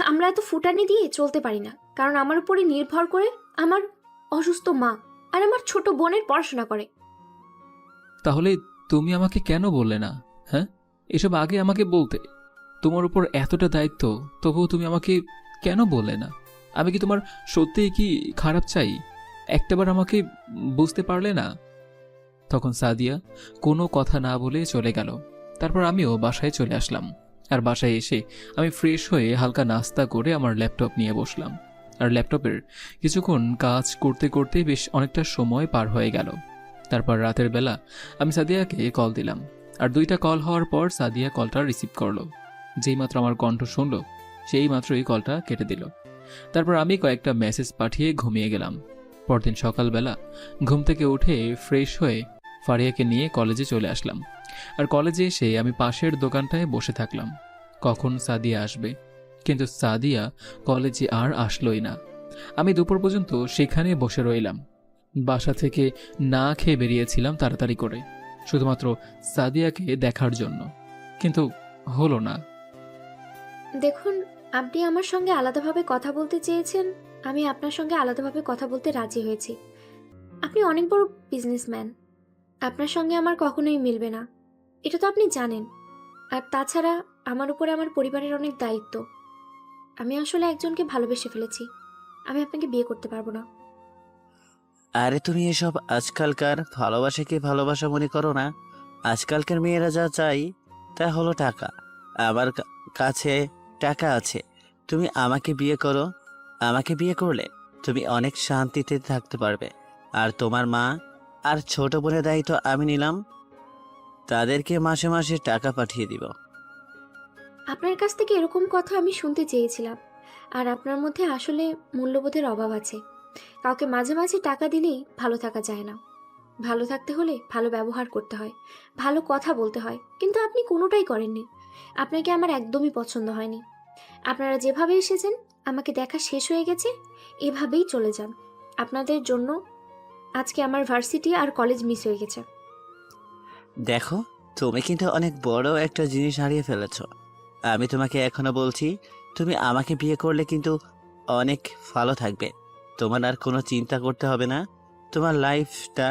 আমরা এত ফুটানি দিয়ে চলতে পারি না, কারণ আমার উপরে নির্ভর করে আমার অসুস্থ মা আর আমার ছোট বোনের পড়াশোনা করে। তাহলে তুমি আমাকে কেন বললে না? হ্যাঁ, এসব আগে আমাকে বলতে। তোমার উপর এতটা দায়িত্ব, তবুও তুমি আমাকে কেন বললে না? আমি কি তোমার সত্যিই কি খারাপ চাই? একটাবার আমাকে বুঝতে পারলে না? তখন সাদিয়া কোনো কথা না বলে চলে গেল। তারপর আমিও বাসায় চলে আসলাম। আর বাসায় এসে আমি ফ্রেশ হয়ে হালকা নাস্তা করে আমার ল্যাপটপ নিয়ে বসলাম। আর ল্যাপটপের কিছুক্ষণ কাজ করতে করতে বেশ অনেকটা সময় পার হয়ে গেল। তারপর রাতের বেলা আমি সাদিয়াকে কল দিলাম। আর 2টা কল হওয়ার পর সাদিয়া কলটা রিসিভ করলো। যেই মাত্র আমার কণ্ঠ শুনলো সেই মাত্রই কলটা কেটে দিল। তারপর আমি কয়েকটা মেসেজ পাঠিয়ে ঘুমিয়ে গেলাম। পরদিন সকালবেলা ঘুম থেকে উঠে ফ্রেশ হয়ে ফারিয়াকে নিয়ে কলেজে চলে আসলাম। আর কলেজে এসে আমি পাশের দোকানটায় বসে থাকলাম কখন সাদিয়া আসবে। কিন্তু সাদিয়া কলেজে আর আসলোই না। আমি দুপুর পর্যন্ত সেখানে বসে রইলাম। বাসা থেকে না খেয়ে বেরিয়েছিলাম তাড়াতাড়ি করে, শুধুমাত্র সাদিয়াকে দেখার জন্য। কিন্তু হলো না। দেখুন, আপনি আমার সঙ্গে আলাদাভাবে কথা বলতে চেয়েছেন, আমি আপনার সঙ্গে আলাদাভাবে কথা বলতে রাজি হয়েছি। আপনি অনেক বড় বিজনেসম্যান, আপনার সঙ্গে আমার কখনোই মিলবে না, এটা তো আপনি জানেন। আর তাছাড়া আমার উপরে আমার পরিবারের অনেক দায়িত্ব। আমি আসলে একজনকে ভালোবেসে ফেলেছি, আমি আপনাকে বিয়ে করতে পারবো না। আরে তুমি এসব আজকালকার ভালোবাসাকে ভালোবাসা মনে করো না। আজকালকার মেয়েরা যা চাই তা হলো টাকা। আমার কাছে টাকা আছে। তুমি আমাকে বিয়ে করো। আমাকে বিয়ে করলে তুমি অনেক শান্তিতে থাকতে পারবে। আর তোমার মা আর ছোট বোনের দায়িত্ব আমি নিলাম। তাদেরকে মাসে মাসে টাকা পাঠিয়ে দিব। আপনার কাছ থেকে এরকম কথা আমি শুনতে চেয়েছিলাম। আর আপনার মধ্যে আসলে মূল্যবোধের অভাব আছে। কাউকে মাঝে মাঝে টাকা দিলেই ভালো থাকা যায় না। ভালো থাকতে হলে ভালো ব্যবহার করতে হয়, ভালো কথা বলতে হয়, কিন্তু আপনি কোনোটাই করেননি। আপনাকে আমার একদমই পছন্দ হয়নি। আপনারা যেভাবে এসেছেন, আমাকে দেখা শেষ হয়ে গেছে, এভাবেই চলে যান। আপনাদের জন্য আজকে আমার ভার্সিটি আর কলেজ মিস হয়ে গেছে। দেখো, তুমি কিন্তু অনেক বড় একটা জিনিস হারিয়ে ফেলেছ। আমি তোমাকে এখনো বলছি, তুমি আমাকে বিয়ে করলে কিন্তু অনেক ভালো থাকবে। তোমার আর কোনো চিন্তা করতে হবে না, তোমার লাইফটা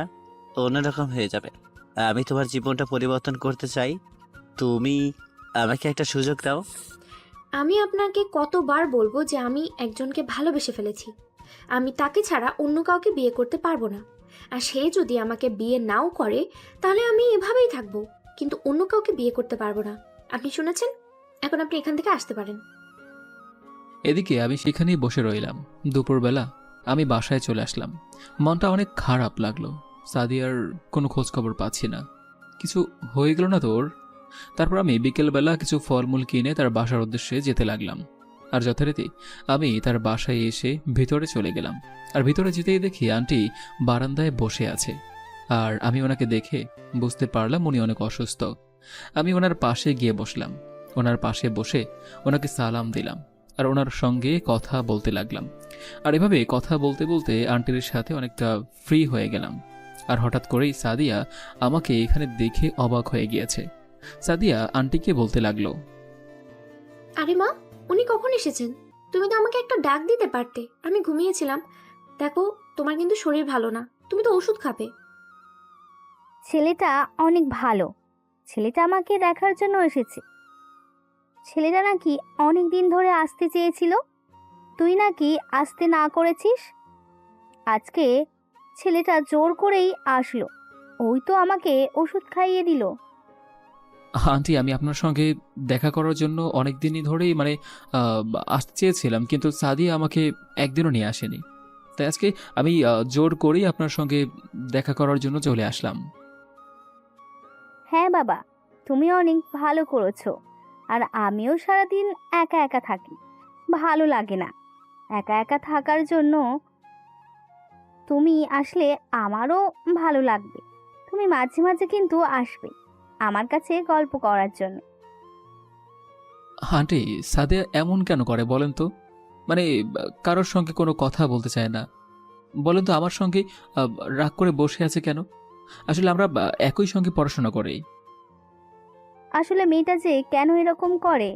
অন্যরকম হয়ে যাবে। আমি তোমার জীবনটা পরিবর্তন করতে চাই, তুমি আমাকে একটা সুযোগ দাও। আমি আপনাকে কতবার বলবো যে আমি একজনকে ভালোবেসে ফেলেছি। আমি তাকে ছাড়া অন্য কাউকে বিয়ে করতে পারবো না। আর সে যদি আমাকে বিয়ে নাও করে, তাহলে আমি এভাবেই থাকবো, কিন্তু অন্য কাউকে বিয়ে করতে পারবো না। আপনি শুনেছেন? এখন আপনি এখান থেকে আসতে পারেন। এদিকে আমি সেখানেই বসে রইলাম। দুপুরবেলা আমি বাসায় চলে আসলাম। মনটা অনেক খারাপ লাগলো। সাদিয়ার কোনো খোঁজ খবর পাচ্ছি না। কিছু হয়ে গেল না তোর? তারপর আমি বিকেলবেলা কিছু ফলমূল কিনে তার বাসার উদ্দেশ্যে যেতে লাগলাম। আর যথারীতি আমি তার বাসায় এসে ভিতরে চলে গেলাম। আর ভিতরে যেতেই দেখি আন্টি বারান্দায় বসে আছে। আর আমি ওনাকে দেখে বুঝতে পারলাম উনি অনেক অসুস্থ। আমি ওনার পাশে গিয়ে বসলাম। ওনার পাশে বসে ওনাকে সালাম দিলাম আর ওনার সঙ্গে কথা বলতে লাগলাম। আর এভাবে কথা বলতে বলতে আন্টির সাথে অনেকটা ফ্রি হয়ে গেলাম। আর হঠাৎ করেই সাদিয়া আমাকে এখানে দেখে অবাক হয়ে গিয়েছে। সাদিয়া আন্টিকে বলতে লাগলো, আরে মা, উনি কখন এসেছেন? তুমি তো আমাকে একটা ডাক দিতে পারতে। আমি ঘুমিয়েছিলাম। দেখো, তোমার কিন্তু শরীর ভালো না, তুমি তো ওষুধ খাবে। ছেলেটা অনেক ভালো। ছেলেটা আমাকে দেখার জন্য এসেছে। ছেলেটা নাকি অনেক দিন ধরে আসতে চেয়েছিল, তুই নাকি আসতে না করেছিস। আজকে ছেলেটা জোর করেই আসলো। ওই তো আমাকে ওষুধ খাইয়ে দিল। আন্টি আমি আপনার সঙ্গে দেখা করার জন্য অনেক দিনই ধরেই আসতে চেয়েছিলাম, কিন্তু সাদিয়া আমাকে একদিনও নিয়ে আসেনি। তাই আজকে আমি জোর করেই আপনার সঙ্গে দেখা করার জন্য চলে আসলাম। হ্যাঁ বাবা, তুমি অনেক ভালো করেছো। আর আমিও সারাদিন একা একা থাকি, ভালো লাগে না। একা একা থাকার জন্য তুমি আসলে আমারও ভালো লাগবে। তুমি মাঝে মাঝে কিন্তু আসবে আমার কাছে গল্প করার জন্য। আন্টি সাদিয়া এমন কেন করে বলেন তো? কারোর সঙ্গে কোনো কথা বলতে চায় না। বলেন তো আমার সঙ্গে রাগ করে বসে আছে কেন? আসলে আমরা একই সঙ্গে পড়াশোনা করি। আসলে মেয়েটা যে কেন এরকম করে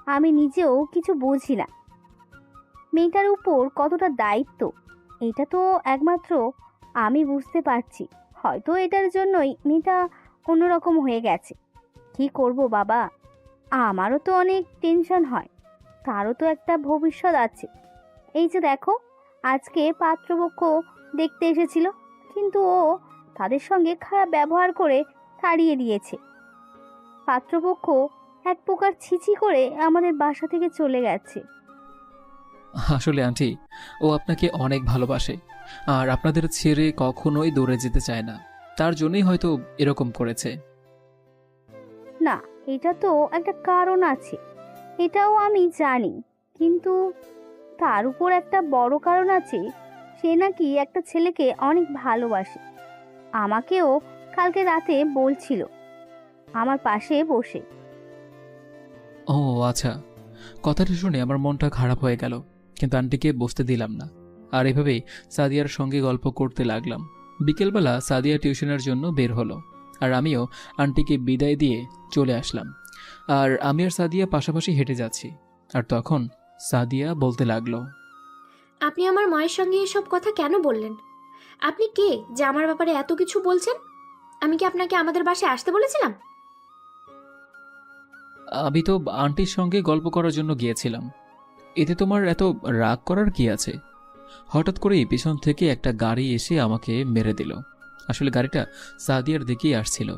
আমি নিজেও কিছু বুঝি না। মেয়েটার উপর কতটা দায়িত্ব এটা তো একমাত্র আমি বুঝতে পারছি। হয়তো এটার জন্যই মেয়েটা অন্যরকম হয়ে গেছে। কি করব বাবা, আমারও তো অনেক টেনশন হয়। তারও তো একটা ভবিষ্যৎ আছে। এই যে দেখো, আজকে পাত্রপক্ষ দেখতে এসেছিল, কিন্তু ও তাদের সঙ্গে খারাপ ব্যবহার করে তাড়িয়ে দিয়েছে। পাত্রপক্ষ এক প্রকার ছিছি করে আমাদের বাসা থেকে চলে গেছে। আসলে আন্টি ও আপনাকে অনেক ভালোবাসে আর আপনাদের ছেড়ে কখনোই দূরে যেতে চায় না। তার জন্যই হয়তো এরকম করেছে। না, এটা তো একটা কারণ আছে, এটাও আমি জানি। কিন্তু তার উপর একটা বড় কারণ আছে, সে নাকি একটা ছেলেকে অনেক ভালোবাসে। আমাকেও কালকে রাতে বলছিল আমার পাশে বসে। ও আচ্ছা, কথাটা শুনে আমার মনটা খারাপ হয়ে গেল, কিন্তু আন্টিকে বসতে দিলাম না। আর এভাবেই সাদিয়ার সঙ্গে গল্প করতে লাগলাম। বিকেলবেলা সাদিয়া টিউশনের জন্য বের হলো আর আমিও আন্টিকে বিদায় দিয়ে চলে আসলাম। আর আমি আর সাদিয়া পাশাপাশি হেঁটে যাচ্ছি। আর তখন সাদিয়া বলতে লাগলো, আপনি আমার মায়ের সঙ্গে এসব কথা কেন বললেন? আপনি কে যে আমার ব্যাপারে এত কিছু বলছেন? আমি কি আপনাকে আমাদের বাসায় আসতে বলেছিলাম? আমি তো আন্টির সঙ্গে গল্প করার জন্য গিয়েছিলাম। এতে তোমার এত রাগ করার কি আছে? হঠাৎ করেই পিছন থেকে একটা গাড়ি এসে আমাকে মেরে দিল। আসলে গাড়িটা সাদিয়ার দিকেই আসছিল।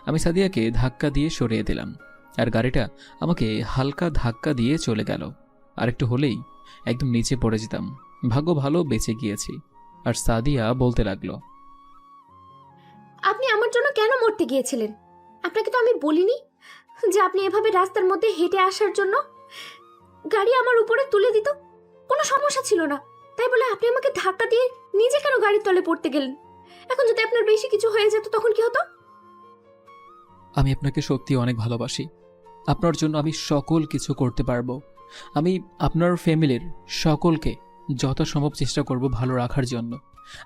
আমি সাদিয়াকে ধাক্কা দিয়ে সরিয়ে দিলাম আর গাড়িটা আমাকে হালকা ধাক্কা দিয়ে চলে গেল। আরেকটু হলেই একদম নিচে পড়ে যেতাম। ভাগ্য ভালো বেঁচে গিয়েছি। আর সাদিয়া বলতে লাগলো, আপনি আমার জন্য কেন মরতে গিয়েছিলেন? আপনাকে তো আমি বলিনি যে আপনি এভাবে রাস্তার মধ্যে হেঁটে আসার জন্য গাড়ি আমার উপরে তুলে দিত, কোনো সমস্যা ছিল না। তাই বলে আপনি আমাকে ধাক্কা দিয়ে নিজে কেন গাড়ির তলে পড়তে গেলেন? এখন যদি আপনার বেশি কিছু হয়ে যেত তখন কি হতো? আমি আপনাকে সত্যি অনেক ভালোবাসি। আপনার জন্য আমি সকল কিছু করতে পারবো। আমি আপনার ফ্যামিলির সকলকে যথাসম্ভব চেষ্টা করব ভালো রাখার জন্য।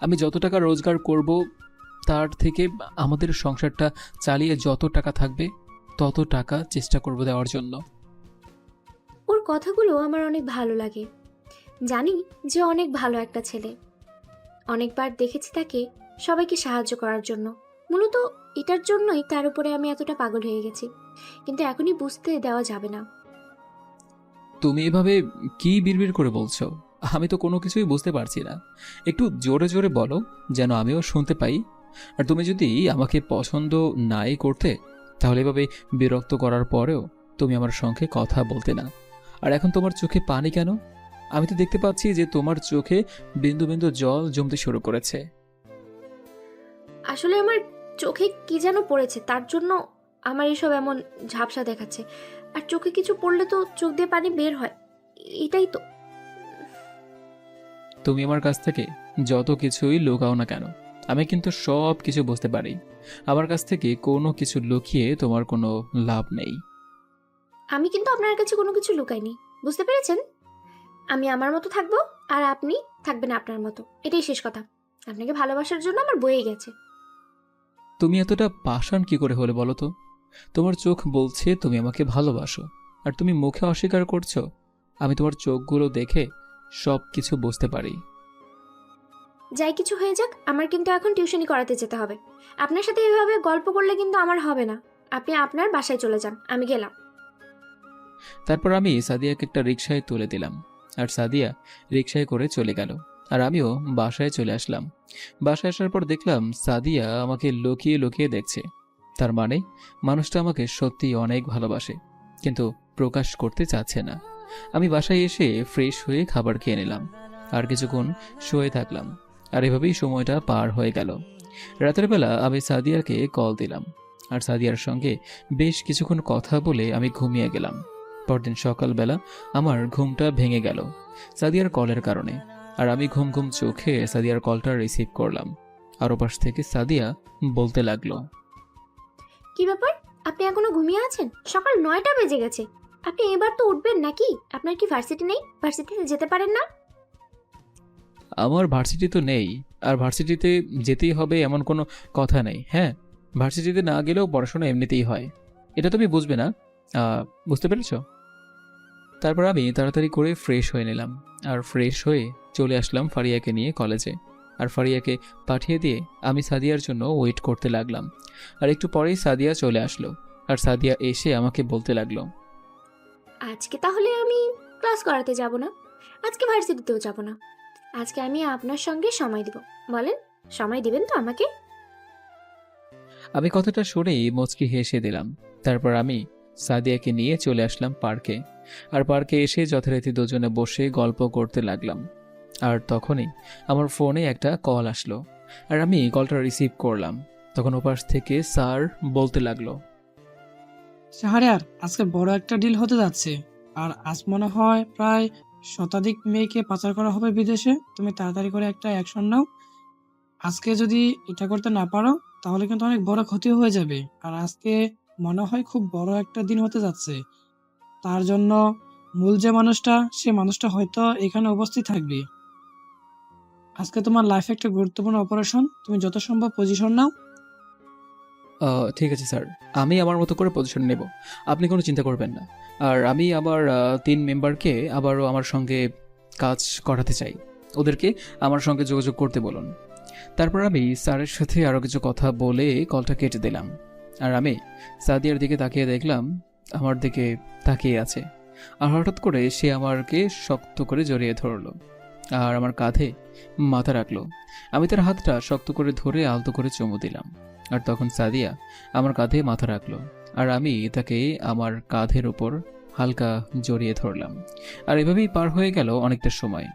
আমি যত টাকা রোজগার করব তার থেকে আমাদের সংসারটা চালিয়ে যত টাকা থাকবে তত টাকা চেষ্টা করব দেওয়ার জন্য। ওর কথাগুলো আমার অনেক ভালো লাগে। জানি যে অনেক ভালো একটা ছেলে। অনেকবার দেখেছি তাকে সবাইকে সাহায্য করার জন্য। মূলত এটার জন্যই তার উপরে আমি এতটা পাগল হয়ে গেছি, কিন্তু এখনই বুঝতে দেওয়া যাবে না। তুমি এভাবে কি বিড়বিড় করে বলছো? আমি তো কোনো কিছুই বুঝতে পারছি না। একটু জোরে জোরে বলো যেন আমিও শুনতে পাই। আর তুমি যদি আমাকে পছন্দ নাই করতে তাহলে এভাবে বিরক্ত করার পরেও তুমি আমার সঙ্গে কথা বলতে না। আর এখন তোমার চোখে পানি কেন? আমি তো দেখতে পাচ্ছি যে তোমার চোখে বিন্দু বিন্দু জল জমতে শুরু করেছে। আসলে আমার চোখে কি যেন পড়েছে, তার জন্য আমার এসব এমন ঝাপসা দেখাচ্ছে। আর চোখে কিছু পড়লে তো চোখ দিয়ে পানি বের হয়, এটাই তো। তুমি আমার কাছ থেকে যত কিছুই লুকাও না কেন, আমি কিন্তু সব কিছু বুঝতে পারি। আমার কাছ থেকে কোনো কিছু লুকিয়ে তোমার কোনো লাভ নেই। আমি কিন্তু আপনার কাছে কোনো কিছু লুকাইনি, বুঝতে পেরেছেন? আমি আমার মতো থাকবো আর আপনি থাকবেন আপনার মতো, এটাই শেষ কথা। আপনাকে ভালোবাসার জন্য আমার বয়ে গেছে। তুমি এতটা পাষাণ কি করে হলে বলো তো? তোমার চোখ বলছে তুমি আমাকে ভালোবাসো, আর তুমি মুখে অস্বীকার করছো। আমি তোমার চোখগুলো দেখে সব কিছু বুঝতে পারি। যাই কিছু হয়ে যাক, আমার কিন্তু এখন টিউশনি করাতে যেতে হবে। আপনার সাথে এভাবে গল্প করলে কিন্তু আমার হবে না। আপনি আপনার বাসায় চলে যান, আমি গেলাম। তারপর আমি সাদিয়াকে একটা রিকশায় তুলে দিলাম, আর সাদিয়া রিকশায় করে চলে গেল। আর আমিও বাসায় চলে আসলাম। বাসায় আসার পর দেখলাম সাদিয়া আমাকে লুকিয়ে লুকিয়ে দেখছে। তার মানে মানুষটা আমাকে সত্যি অনেক ভালোবাসে, কিন্তু প্রকাশ করতে চাচ্ছে না। আমি বাসায় এসে ফ্রেশ হয়ে খাবার খেয়ে নিলাম, আর কিছুক্ষণ শুয়ে থাকলাম। আর এভাবেই সময়টা পার হয়ে গেল। রাতের বেলা আমি সাদিয়াকে কল দিলাম, আর সাদিয়ার সঙ্গে বেশ কিছুক্ষণ কথা বলে আমি ঘুমিয়ে গেলাম। পরদিন সকালবেলা আমার ঘুমটা ভেঙে গেল সাদিয়ার কলের কারণে। আর আমি ঘুম ঘুম চোখে সাদিয়ার কলটা রিসিভ করলাম। আর ওপাশ থেকে সাদিয়া বলতে লাগলো, কি ব্যাপার, আপনি এখনো ঘুমিয়ে আছেন? সকাল 9টা বেজে গেছে। আপনি এবার তো উঠবেন নাকি? আপনার কি ভার্সিটি নেই? ভার্সিটিতে যেতে পারেন না? আমার ভার্সিটি তো নেই, আর ভার্সিটিতে যেতেই হবে এমন কোনো কথা নেই। হ্যাঁ, ভার্সিটিতে না গেলেও পড়াশোনা এমনিতেই হয়, এটা তুমি বুঝবে না। বুঝতে পেরেছ? তারপর আমি তাড়াতাড়ি করে ফ্রেশ হয়ে নিলাম, আর ফ্রেশ হয়ে চলে আসলাম ফারিয়াকে নিয়ে কলেজে। আর ফারিয়াকে পাঠিয়ে দিয়ে আমি সাদিয়ার জন্য ওয়েট করতে লাগলাম। আর একটু পরেই সাদিয়া চলে আসলো, আর সাদিয়া এসে আমাকে বলতে লাগলো, আজকে তাহলে আমি ক্লাস করাতে যাব না, আজকে ভার্সিটিতেও যাব না। আজকে আমি আপনার সঙ্গে সময় দিব। বলেন, সময় দিবেন তো আমাকে? আমি কথাটা শুনেই মুচকি হেসে দিলাম। তারপর আমি সাদিয়াকে নিয়ে চলে আসলাম পার্কে। আর পার্কে এসে যথারীতি দুজনে বসে গল্প করতে লাগলাম। আর তখনই আমার ফোনে একটা কল আসলো, আর আমি কলটা রিসিভ করলাম। তখন ওপাশ থেকে স্যার বলতে লাগলো, শাহরিয়ার, আজকে বড় একটা ডিল হতে যাচ্ছে। আর আজ মনে হয় প্রায় শতাধিক মেয়েকে পাচার করা হবে বিদেশে। তুমি তাড়াতাড়ি করে একটা অ্যাকশন নাও। আজকে যদি এটা করতে না পারো তাহলে কিন্তু অনেক বড় ক্ষতি হয়ে যাবে। আর আজকে মনে হয় খুব বড় একটা দিন হতে যাচ্ছে। তার জন্য মূল যে মানুষটা, সে মানুষটা হয়তো এখানে উপস্থিত থাকবে। আজকে তোমার লাইফে একটা গুরুত্বপূর্ণ অপারেশন, তুমি যত সম্ভব পজিশন নাও। ঠিক আছে স্যার, আমি আমার মতো করে পজিশন নেব, আপনি কোনো চিন্তা করবেন না। আর আমি আমার 3 মেম্বারকে আবারও আমার সঙ্গে কাজ করাতে চাই, ওদেরকে আমার সঙ্গে যোগাযোগ করতে বলুন। তারপর আমি স্যারের সাথে আরও কিছু কথা বলে কলটা কেটে দিলাম। আর আমি সাদিয়ার দিকে তাকিয়ে দেখলাম আমার দিকে তাকিয়ে আছে। আর হঠাৎ করে সে আমাকে শক্ত করে জড়িয়ে ধরলো, আর আমার কাঁধে মাথা রাখলো। আমি তার হাতটা শক্ত করে ধরে আলতো করে চুমু দিলাম। আর তখন সাদিয়া আমার কাঁধে মাথা রাখলো, আর আমি তাকে আমার কাঁধের উপর হালকা জড়িয়ে ধরলাম। আর এভাবেই পার হয়ে গেল অনেকটা সময়।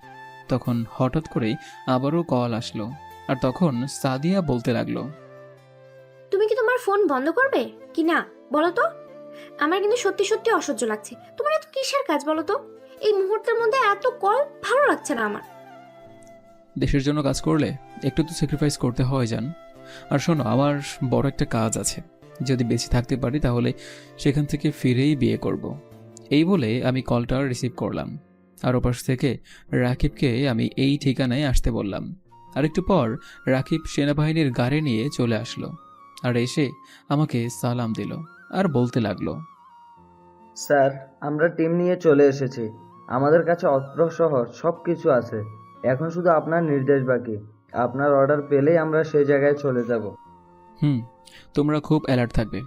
তখন হঠাৎ করেই আবারও কল আসলো, আর তখন সাদিয়া বলতে লাগলো, তুমি কি তোমার আমার ফোন বন্ধ করবে কি না বলো তো? আমার কিন্তু সত্যি সত্যি অসহ্য লাগছে। তোমার এত কিসের কাজ বলো তো? এই মুহূর্তের মধ্যে এত কল ভালো লাগছে না আমার। দেশের জন্য কাজ করলে একটু তো স্যাক্রিফাইস করতে হয় জান। আর শোনো, আমার বড় একটা কাজ আছে, যদি বেঁচে থাকতে পারি তাহলে সেখান থেকে ফিরেই বিয়ে করব। এই বলে আমি কলটা রিসিভ করলাম, আর ওপাশ থেকে রাকিবকে আমি এই ঠিকানায় আসতে বললাম। আর একটু পর রাকিব সেনাবাহিনীর গাড়ি নিয়ে চলে আসলো, আর এসে আমাকে সালাম দিল আর বলতে লাগলো, স্যার, আমরা টিম নিয়ে চলে এসেছি। আমাদের কাছে অস্ত্র সহ সব কিছু আছে। এখন শুধু আপনার নির্দেশ বাকি। আপনার অর্ডার পেলেই আমরা সেই জায়গায় চলে যাব। তোমরা খুব অ্যালার্ট থাকবে।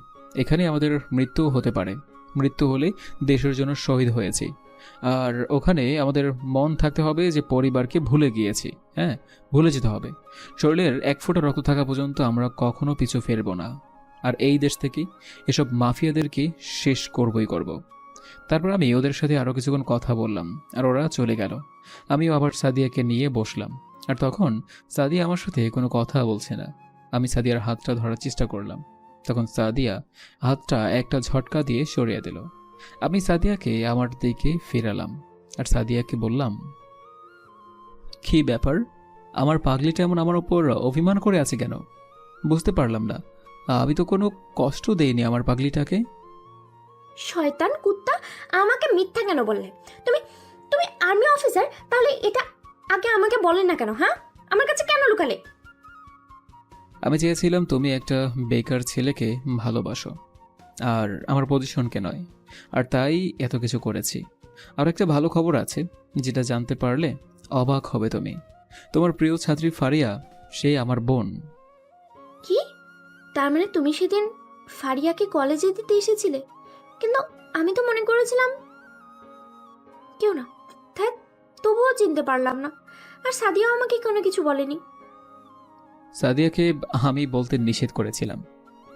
এখানে আমাদের মৃত্যু হতে পারে, মৃত্যু হলে দেশের জন্য শহীদ হয়েছি। আর ওখানে আমাদের মন থাকতে হবে যে পরিবারকে ভুলে গিয়েছি। হ্যাঁ, ভুলে যেতে হবে। শরীরের এক ফোঁটা রক্ত থাকা পর্যন্ত আমরা কখনো পিছু ফেরব না। আর এই দেশ থেকে এসব মাফিয়াদেরকে শেষ করবই করব। তারপর আমি ওদের সাথে আরও কিছুক্ষণ কথা বললাম, আর ওরা চলে গেল। আমিও আবার সাদিয়াকে নিয়ে বসলাম। আর তখন সাদিয়া আমার সাথে কোনো কথা বলছে না। আমি সাদিয়ার হাতটা ধরার চেষ্টা করলাম, তখন সাদিয়া হাতটা একটা ঝটকা দিয়ে সরিয়ে দিল। আমি সাদিয়াকে আমার দিকে ফেরালাম, আর সাদিয়াকে বললাম, কী ব্যাপার, আমার পাগলিটা এমন আমার ওপর অভিমান করে আছে কেন? বুঝতে পারলাম না। আমি তো কোনো কষ্ট দেইনি আমার পাগলিটাকে। শয়তান কুত্তা, আমাকে মিথ্যা কেন বললে? তুমি তুমি আর্মি অফিসার, তাহলে এটা আগে আমাকে বলেন না কেন? হ্যাঁ, আমার কাছে কেন লুকালে? আমি চেয়েছিলাম তুমি একটা বেকার ছেলেকে ভালোবাসো, আর আমার পজিশনকে নয়, আর তাই এত কিছু করেছি। আর একটা ভালো খবর আছে, যেটা জানতে পারলে অবাক হবে তুমি। তোমার প্রিয় ছাত্রী ফারিয়া, সে আমার বোন। কি? তার মানে তুমি সেদিন ফারিয়াকে কলেজে দিতে এসেছিলে? কিন্তু আমি তো মনে করেছিলাম কেউ না। ধ্যাৎ, তবুও চিনতে পারলাম না। আর সাদিয়াও আমাকে কোনো কিছু বলেনি। সাদিয়াকে আমি বলতে নিষেধ করেছিলাম।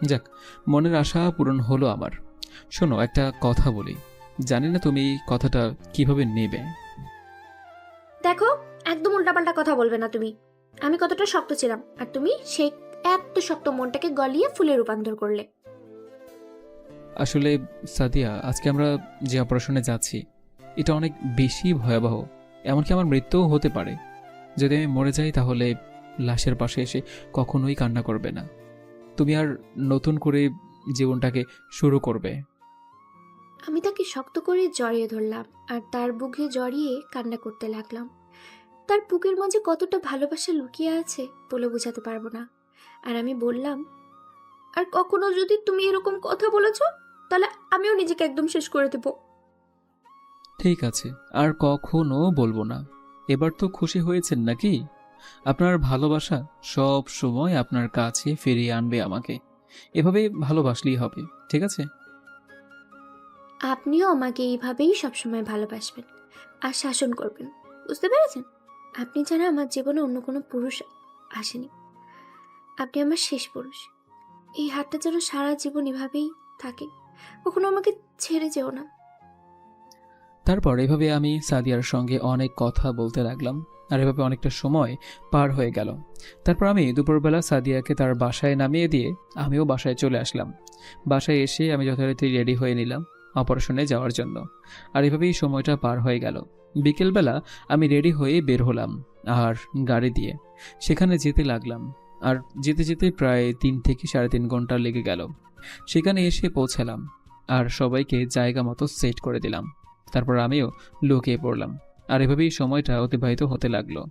যাক, মনের আশা পূরণ হলো আমার। শোনো, একটা কথা বলি, জানি না তুমি কথাটা কিভাবে নেবে। দেখো, একদম উল্টাপাল্টা কথা বলবে না তুমি। আমি কতটা শক্ত ছিলাম, আর তুমি সেই এত শক্ত মনটাকে গলিয়ে ফুলে রূপান্তর করলে। আসলে সাদিয়া, আজকে আমরা যে অপারেশনে যাচ্ছি এটা অনেক বেশি ভয়াবহ। এমনকি আমার মৃত্যুও হতে পারে। যদি আমি মরে যাই তাহলে লাশের পাশে এসে কখনোই কান্না করবে না। তুমি আর নতুন করে জীবনটাকে শুরু করবে। আমি তাকে শক্ত করে জড়িয়ে ধরলাম, আর তার বুকে জড়িয়ে কান্না করতে লাগলাম। তার বুকের মাঝে কতটা ভালোবাসা লুকিয়ে আছে বলে বোঝাতে পারবো না। আর আমি বললাম, আর কখনো যদি তুমি এরকম কথা বলেছ, তাহলে আমিও নিজেকে একদম শেষ করে দেব। ঠিক আছে, আর কখনো বলবো না। এবার তো খুশি হয়েছেন নাকি? আপনার ভালোবাসা সব সময় আপনার কাছে ফিরিয়ে আনবে আমাকে। এভাবে ভালোবাসলেই হবে, ঠিক আছে? আপনিও আমাকে এইভাবেই সবসময় ভালোবাসবেন আর শাসন করবেন, বুঝতে পেরেছেন? আপনি ছাড়া আমার জীবনে অন্য কোনো পুরুষ আসেনি। আপনি আমার শেষ পুরুষ। এই হাতটা যেন সারা জীবন এভাবেই থাকে। কখনো আমাকে ছেড়ে যেও না। তারপর এভাবে আমি সাদিয়ার সঙ্গে অনেক কথা বলতে লাগলাম, আর এভাবে অনেকটা সময় পার হয়ে গেল। তারপর আমি দুপুরবেলা সাদিয়াকে তার বাসায় নামিয়ে দিয়ে আমিও বাসায় চলে আসলাম। বাসায় এসে আমি যথারীতি রেডি হয়ে নিলাম অপারেশনে যাওয়ার জন্য। আর এভাবেই সময়টা পার হয়ে গেল। বিকেলবেলা আমি রেডি হয়ে বের হলাম আর গাড়ি দিয়ে সেখানে যেতে লাগলাম। আর যেতে যেতে প্রায় 3 থেকে 3.5 ঘন্টা লেগে গেল। সেখানে এসে পৌঁছালাম আর সবাইকে জায়গা মতো সেট করে দিলাম। তারপর আমিও লুকিয়ে পড়লাম। আর এভাবেই সময়টা অতিবাহিত হতে লাগলো।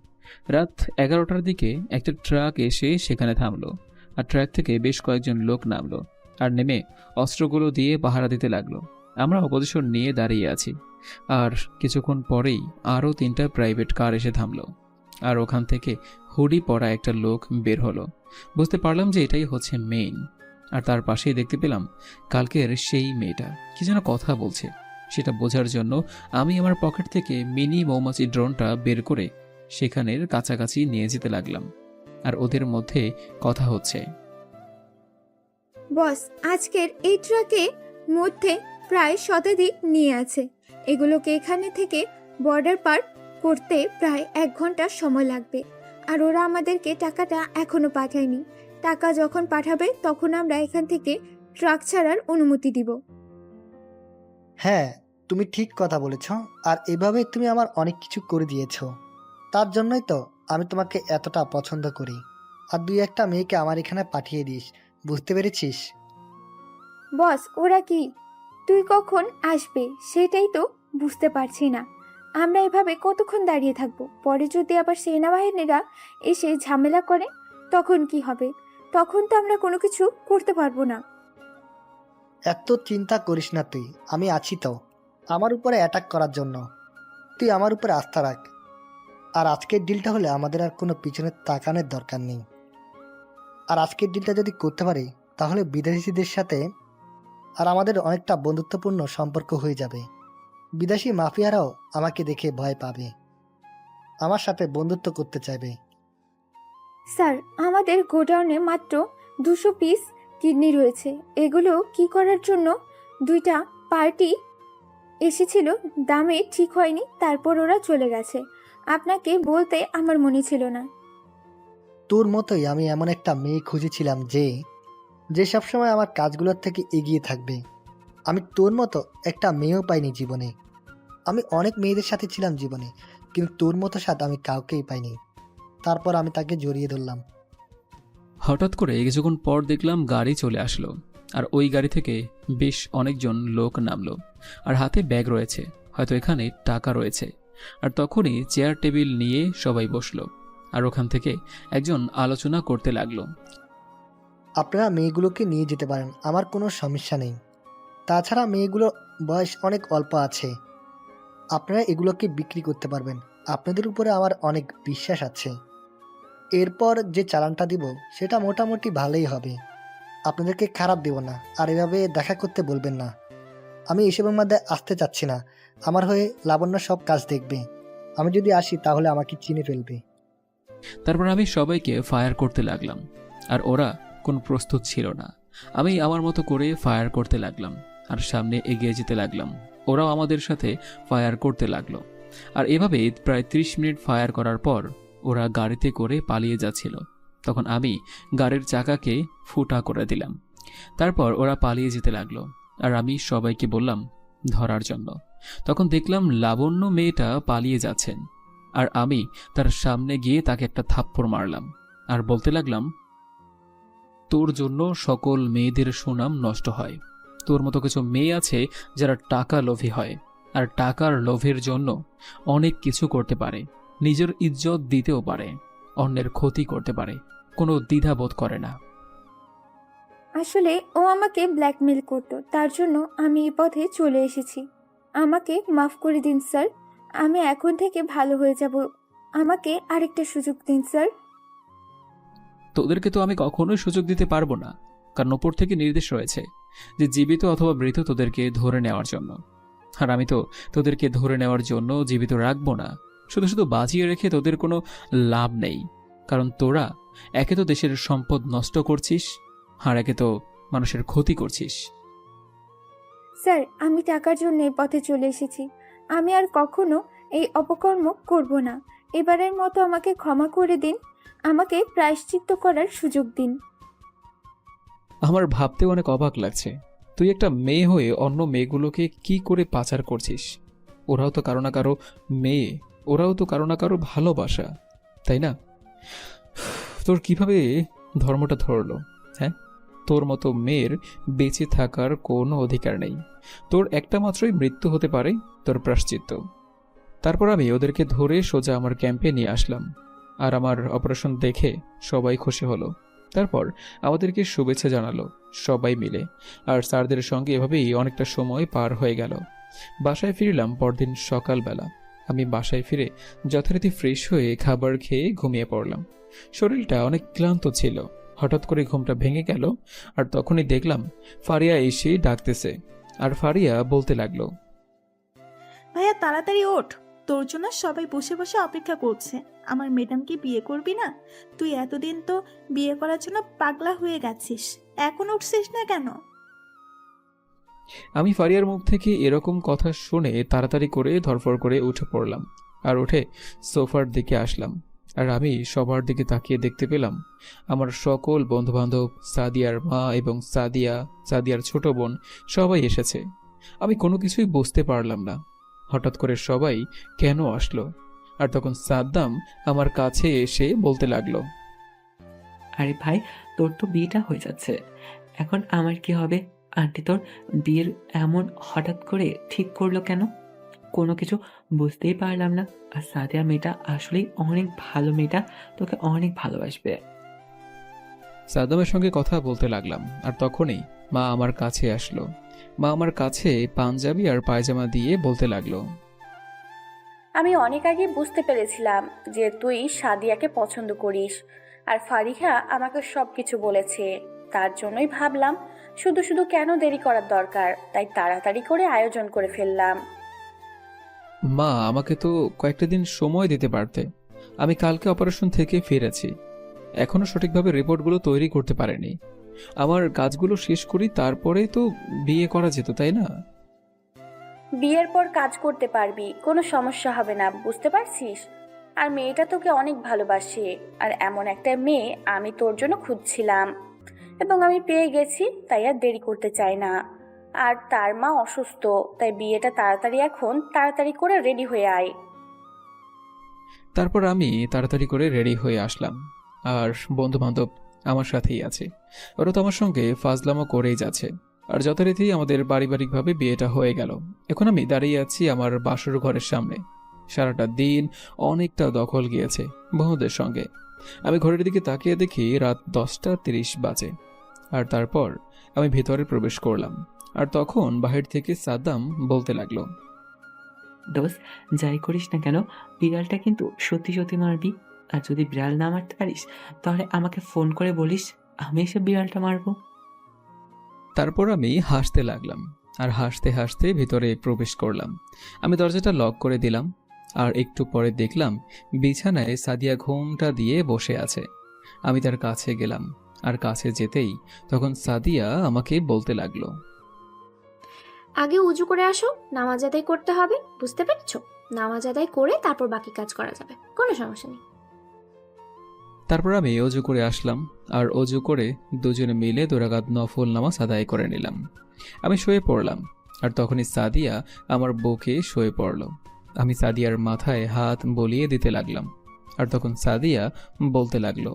রাত 11টার দিকে একটা ট্রাক এসে সেখানে থামলো, আর ট্রাক থেকে বেশ কয়েকজন লোক নামলো আর নেমে অস্ত্রগুলো দিয়ে পাহারা দিতে লাগলো। আমরা অপোজিশন নিয়ে দাঁড়িয়ে আছি। আর কিছুক্ষণ পরেই আরও 3টা প্রাইভেট কার এসে থামলো, আর ওখান থেকে হুডি পরা একটা লোক বের হলো। বুঝতে পারলাম যে এটাই হচ্ছে মেইন। আর তার পাশেই দেখতে পেলাম কালকের সেই মেয়েটা কি যেন কথা বলছে। সেটা বোঝার জন্য আমি আমার পকেট থেকে মিনি মৌমাছি ড্রোনটা বের করে সেখানের কাছাকাছি নিয়ে যেতে লাগলাম। আর ওদের মধ্যে কথা হচ্ছে, বস, আজকের এই ট্রাকে মধ্যে প্রায় শতাধিক নিয়ে আছে। এগুলোকে এখানে থেকে বর্ডার পার করতে প্রায় 1 ঘন্টা সময় লাগবে। আর ওরা আমাদেরকে টাকাটা এখনো পাঠায়নি। টাকা যখন পাঠাবে তখন আমরা এখান থেকে ট্রাক ছাড়ার অনুমতি দিব। হ্যাঁ, তুমি ঠিক কথা বলেছ। আর এভাবে তুমি আমার অনেক কিছু করে দিয়েছ। তার জন্যই তো আমি তোমাকে এতটা পছন্দ করি। আর দুই একটা মেয়েকে আমার এখানে পাঠিয়ে দিস, বুঝতে পেরেছিস? বস, ওরা কি তুই কখন আসবে সেটাই তো বুঝতে পারছি না। আমরা এভাবে কতক্ষণ দাঁড়িয়ে থাকবো? পরে যদি আবার সেনাবাহিনীরা এসে ঝামেলা করে তখন কি হবে? তখন তো আমরা কোনো কিছু করতে পারবো না। এত চিন্তা করিস না তুই, আমি আছি তো আমার উপরে অ্যাটাক করার জন্য। তুই আমার উপরে আস্থা রাখ। আর আজকের ডিলটা হলে আমাদের আর কোনো পিছনে তাকানোর দরকার নেই। আর আজকের ডিলটা যদি করতে পারি তাহলে বিদেশিদের সাথে আর আমাদের অনেকটা বন্ধুত্বপূর্ণ সম্পর্ক হয়ে যাবে। বিদেশি মাফিয়ারাও আমাকে দেখে ভয় পাবে, আমার সাথে বন্ধুত্ব করতে চাইবে। স্যার, আমাদের গোডাউনে মাত্র 200 পিস কিডনি রয়েছে। এগুলো কি করার জন্য 2টা পার্টি এসেছিল, দামে ঠিক হয়নি, তারপর ওরা চলে গেছে। আপনাকে বলতে আমার মনে ছিল না। তোর মতোই আমি এমন একটা মেয়ে খুঁজেছিলাম যে সবসময় আমার কাজগুলোর থেকে এগিয়ে থাকবে। আমি তোর মতো একটা মেয়েও পাইনি জীবনে। আমি অনেক মেয়েদের সাথে ছিলাম জীবনে, কিন্তু তোর মতো সাথে আমি কাউকেই পাইনি। তারপর আমি তাকে জড়িয়ে ধরলাম। হঠাৎ করে কিছুক্ষণ পর দেখলাম গাড়ি চলে আসলো, আর ওই গাড়ি থেকে বেশ অনেকজন লোক নামলো, আর হাতে ব্যাগ রয়েছে, হয়তো এখানে টাকা রয়েছে। আর তখনই চেয়ার টেবিল নিয়ে সবাই বসলো, আর ওখান থেকে একজন আলোচনা করতে লাগলো। আপনারা মেয়েগুলোকে নিয়ে যেতে পারেন, আমার কোনো সমস্যা নেই। তাছাড়া মেয়েগুলো বয়স অনেক অল্প আছে, আপনারা এগুলোকে বিক্রি করতে পারবেন। আপনাদের উপরে আমার অনেক বিশ্বাস আছে। এরপর যে চালানটা দিব সেটা মোটামুটি ভালোই হবে, আপনাদেরকে খারাপ দেব না। আর এভাবে দেখা করতে বলবেন না। আমি এসবের মধ্যে আসতে চাচ্ছি না। আমার হয়ে লাবণ্য সব কাজ দেখবে। আমি যদি আসি তাহলে আমাকে চিনে ফেলবে। তারপর আমি সবাইকে ফায়ার করতে লাগলাম, আর ওরা কোনো প্রস্তুত ছিল না। আমি আমার মতো করে ফায়ার করতে লাগলাম, আর সামনে এগিয়ে যেতে লাগলাম। ওরাও আমাদের সাথে ফায়ার করতে লাগলো, আর এভাবে প্রায় 30 মিনিট ফায়ার করার পর ওরা গাড়িতে করে পালিয়ে যাচ্ছিল। তখন আমি গাড়ির চাকাকে ফুটা করে দিলাম। তারপর ওরা পালিয়ে যেতে লাগলো, আর আমি সবাইকে বললাম ধরার জন্য। তখন দেখলাম লাবণ্য মেয়েটা পালিয়ে যাচ্ছেন, আর আমি তার সামনে গিয়ে তাকে একটা থাপ্পড় মারলাম, আর বলতে লাগলাম, তোর জন্য সকল মেয়েদের সুনাম নষ্ট হয়। তোর মতো কিছু মেয়ে আছে যারা টাকা লোভী হয়, আর টাকার লোভের জন্য অনেক কিছু করতে পারে। নিজের ইজ্জত দিতেও পারে, অন্যের ক্ষতি করতে পারে, কোনো দ্বিধাবোধ করে না। আসলে ও আমাকে ব্ল্যাকমেল করতো, তার জন্য আমি এই পথে চলে এসেছি। আমাকে মাফ করে দিন স্যার, আমি এখন থেকে ভালো হয়ে যাব। আমাকে আরেকটা সুযোগ দিন স্যার। তোদেরকে তো আমি কখনোই সুযোগ দিতে পারবো না, কারণ ওপর থেকে নির্দেশ রয়েছে যে জীবিত অথবা মৃত তোদেরকে ধরে নেওয়ার জন্য। আর আমি তো তোদেরকে ধরে নেওয়ার জন্য জীবিত রাখবো না। শুধু শুধু বাজিয়ে রেখে তোদের কোনো লাভ নেই, কারণ তোরা একে তো দেশের সম্পদ নষ্ট করছিস, আর একে তো মানুষের ক্ষতি করছিস। স্যার, আমি টাকার জন্য এই পথে চলে এসেছি। আমি আর কখনো এই অপকর্ম করব না। এবারের মতো আমাকে ক্ষমা করে দিন, আমাকে প্রায়শ্চিত্ত করার সুযোগ দিন। আমার ভাবতে অনেক অবাক লাগছে, তুই একটা মেয়ে হয়ে অন্য মেয়েগুলোকে কি করে পাচার করছিস। ওরাও তো কারো না কারো মেয়ে, ওরাও তো কারো না কারো ভালোবাসা, তাই না? তোর কিভাবে ধর্মটা ধরলো? হ্যাঁ, তোর মতো মেয়ের বেঁচে থাকার কোনো অধিকার নেই। তোর একটা মাত্রই মৃত্যু হতে পারে, তোর প্রায়শ্চিত্ত। তারপর আমি ওদেরকে ধরে সোজা আমার ক্যাম্পে নিয়ে আসলাম, আর আমার অপারেশন দেখে সবাই খুশি হলো। তারপর আমাদেরকে শুভেচ্ছা জানালো সবাই মিলে, আর স্যারদের সঙ্গে এভাবেই অনেকটা সময় পার হয়ে গেল। বাসায় ফিরলাম পরদিন সকালবেলা। আমি বাসায় ফিরে যথারীতি ফ্রেশ হয়ে খাবার খেয়ে ঘুমিয়ে পড়লাম। শরীরটা অনেক ক্লান্ত ছিল। হঠাৎ করে ঘুমটা ভেঙে গেল, আর তখনই দেখলাম ফারিয়া এসে ডাকতেছে, আর ফারিয়া বলতে লাগলো, ভাইয়া তাড়াতাড়ি ওঠ, তোর জন্য সবাই বসে বসে অপেক্ষা করছে। আমার ম্যাডামকে বিয়ে করবি না? তুই এতদিন তো বিয়ে করার জন্য পাগলা হয়ে গেছিস, এখন উঠছিস না কেন? আমি ফারিয়ার মুখ থেকে এরকম কথা শুনে তাড়াতাড়ি করে ধরফর করে উঠে পড়লাম, আর উঠে সোফার দিকে আসলাম। আর আমি সবার দিকে তাকিয়ে দেখতে পেলাম আমার সকল বন্ধুবান্ধব, সাদিয়ার মা এবং সাদিয়ার ছোট বোন সবাই এসেছে। আমি কোনো কিছুই বুঝতে পারলাম না, হঠাৎ করে সবাই কেন আসলো। আর তখন সাদ্দাম আমার কাছে এসে বলতে লাগলো, আরে ভাই, তোর তো বিয়েটা হয়ে যাচ্ছে, এখন আমার কি হবে? আন্টি তোর বিয়ের এমন হঠাৎ করে ঠিক করলো কেন? কোনো কিছু বুঝতেই পারলাম না। আর সাদিয়া মেয়েটা আসলেই অনেক ভালো, মেয়েটা তোকে অনেক ভালোবাসবে। সাদ্দামের সঙ্গে কথা বলতে লাগলাম, আর তখনই মা আমার কাছে আসলো। মা আমার কাছে পাঞ্জাবি আর পায়জামা দিয়ে বলতে লাগলো, আমি অনেক আগে বুঝতে পেরেছিলাম যে তুই সাদিয়াকে পছন্দ করিস, আর ফারিহা আমাকে সব কিছু বলেছে। তার জন্যই ভাবলাম শুধু শুধু কেন দেরি করার দরকার, তাই তাড়াতাড়ি করে আয়োজন করে ফেললাম। মা আমাকে তো কয়েকটা দিন সময় দিতে পারতে। আমি কালকে অপারেশন থেকে ফিরেছি, এখনো সঠিকভাবে রিপোর্টগুলো তৈরি করতে পারিনি। আমার কাজগুলো শেষ করি, তারপরে তো বিয়ে করা যেত, তাই না? বিয়ের পর কাজ করতে পারবি, কোনো সমস্যা হবে না, বুঝতে পারছিস? আর মেয়েটা তোকে অনেক ভালোবাসে, আর এমন একটা মেয়ে আমি তোর জন্য খুঁজছিলাম এবং আমি পেয়ে গেছি, তাই আর দেরি করতে চাই না। আর তার মা অসুস্থ, তাই বিয়েটা তাড়াতাড়ি করে রেডি হয়ে আয়। তারপর আমি তাড়াতাড়ি করে রেডি হয়ে আসলাম, আর বন্ধু বান্ধব আমার সাথেই আছে। ওরা তো আমার সঙ্গে ফাজলামো করেই যাচ্ছে। আর যথারীতি আমাদের পারিবারিকভাবে বিয়েটা হয়ে গেল। এখন আমি দাঁড়িয়ে আছি আমার বাসর ঘরের সামনে। সারাটা দিন অনেকটা দখল গিয়েছে বন্ধুদের সঙ্গে। আমি ঘরের দিকে তাকিয়ে দেখি রাত 10:30 বাজে। আর তারপর আমি ভেতরে প্রবেশ করলাম, আর তখন বাহির থেকে সাদ্দাম বলতে লাগলো, দোস্ত, যাই করিস না কেন, বিড়ালটা কিন্তু সত্যি সত্যি মারবি। আর যদি বিড়াল না মারতে পারিস, তাহলে আমাকে ফোন করে বলিস, আমি এসে বিড়ালটা মারবো। তারপর আমি হাসতে লাগলাম, আর হাসতে হাসতে ভিতরে প্রবেশ করলাম। আমি দরজাটা লক করে দিলাম, আর একটু পরে দেখলাম বিছানায় সাদিয়া ঘোমটা দিয়ে বসে আছে। আমি তার কাছে গেলাম, আর কাছে যেতেই তখন সাদিয়া আমাকে বলতে লাগলো, আগে উজু করে আসো, নামাজ আদায় করতে হবে, বুঝতে পেরেছো? নামাজ আদায় করে তারপর বাকি কাজ করা যাবে, কোনো সমস্যা নেই। তারপর আমি অজু করে আসলাম, আর অজু করে দুজনে মিলে 2 রাকাত নফল নামাজ আদায় করে নিলাম। আমি শুয়ে পড়লাম, আর তখনই সাদিয়া আমার বুকে শুয়ে পড়ল। আমি সাদিয়ার মাথায় হাত বলিয়ে দিতে লাগলাম, আর তখন সাদিয়া বলতে লাগলো,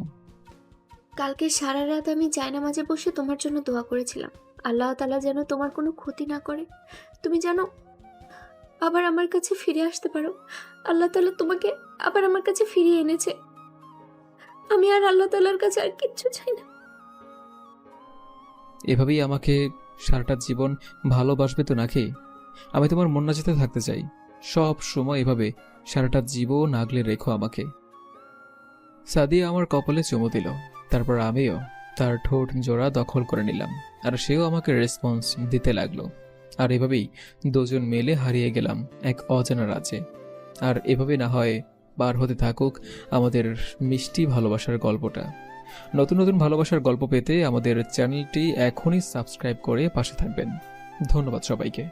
কালকে সারা রাত আমি জায়নামাজে বসে তোমার জন্য দোয়া করেছিলাম, আল্লাহ তাআলা যেন তোমার কোনো ক্ষতি না করে। তুমি জানো আবার আমার কাছে ফিরে আসতে পারো। আল্লাহ তাআলা তোমাকে আবার আমার কাছে ফিরিয়ে এনেছে। আমি আর আল্লাহ তাআলার কাছে আর কিচ্ছু চাই না। এভাবেই আমাকে সারাটা জীবন ভালোবাসবে তো নাকি? আমি তোমার মন্নাজাতে থাকতে চাই, সব সময় এভাবে সারাটা জীবন আগলে রেখো আমাকে। সাদিয়া আমার কপালে চুমু দিল, তারপর আমিও তার ঠোঁট জোড়া দখল করে নিলাম, আর সেও আমাকে রেসপন্স দিতে লাগলো। আর এভাবেই দুজন মেলে হারিয়ে গেলাম এক অজানা রাজ্যে। আর এভাবে না হয় বার হতে থাকুক আমাদের মিষ্টি ভালোবাসার গল্পটা। নতুন নতুন ভালোবাসার গল্প পেতে আমাদের চ্যানেলটি এখনই সাবস্ক্রাইব করে পাশে থাকবেন। ধন্যবাদ সবাইকে।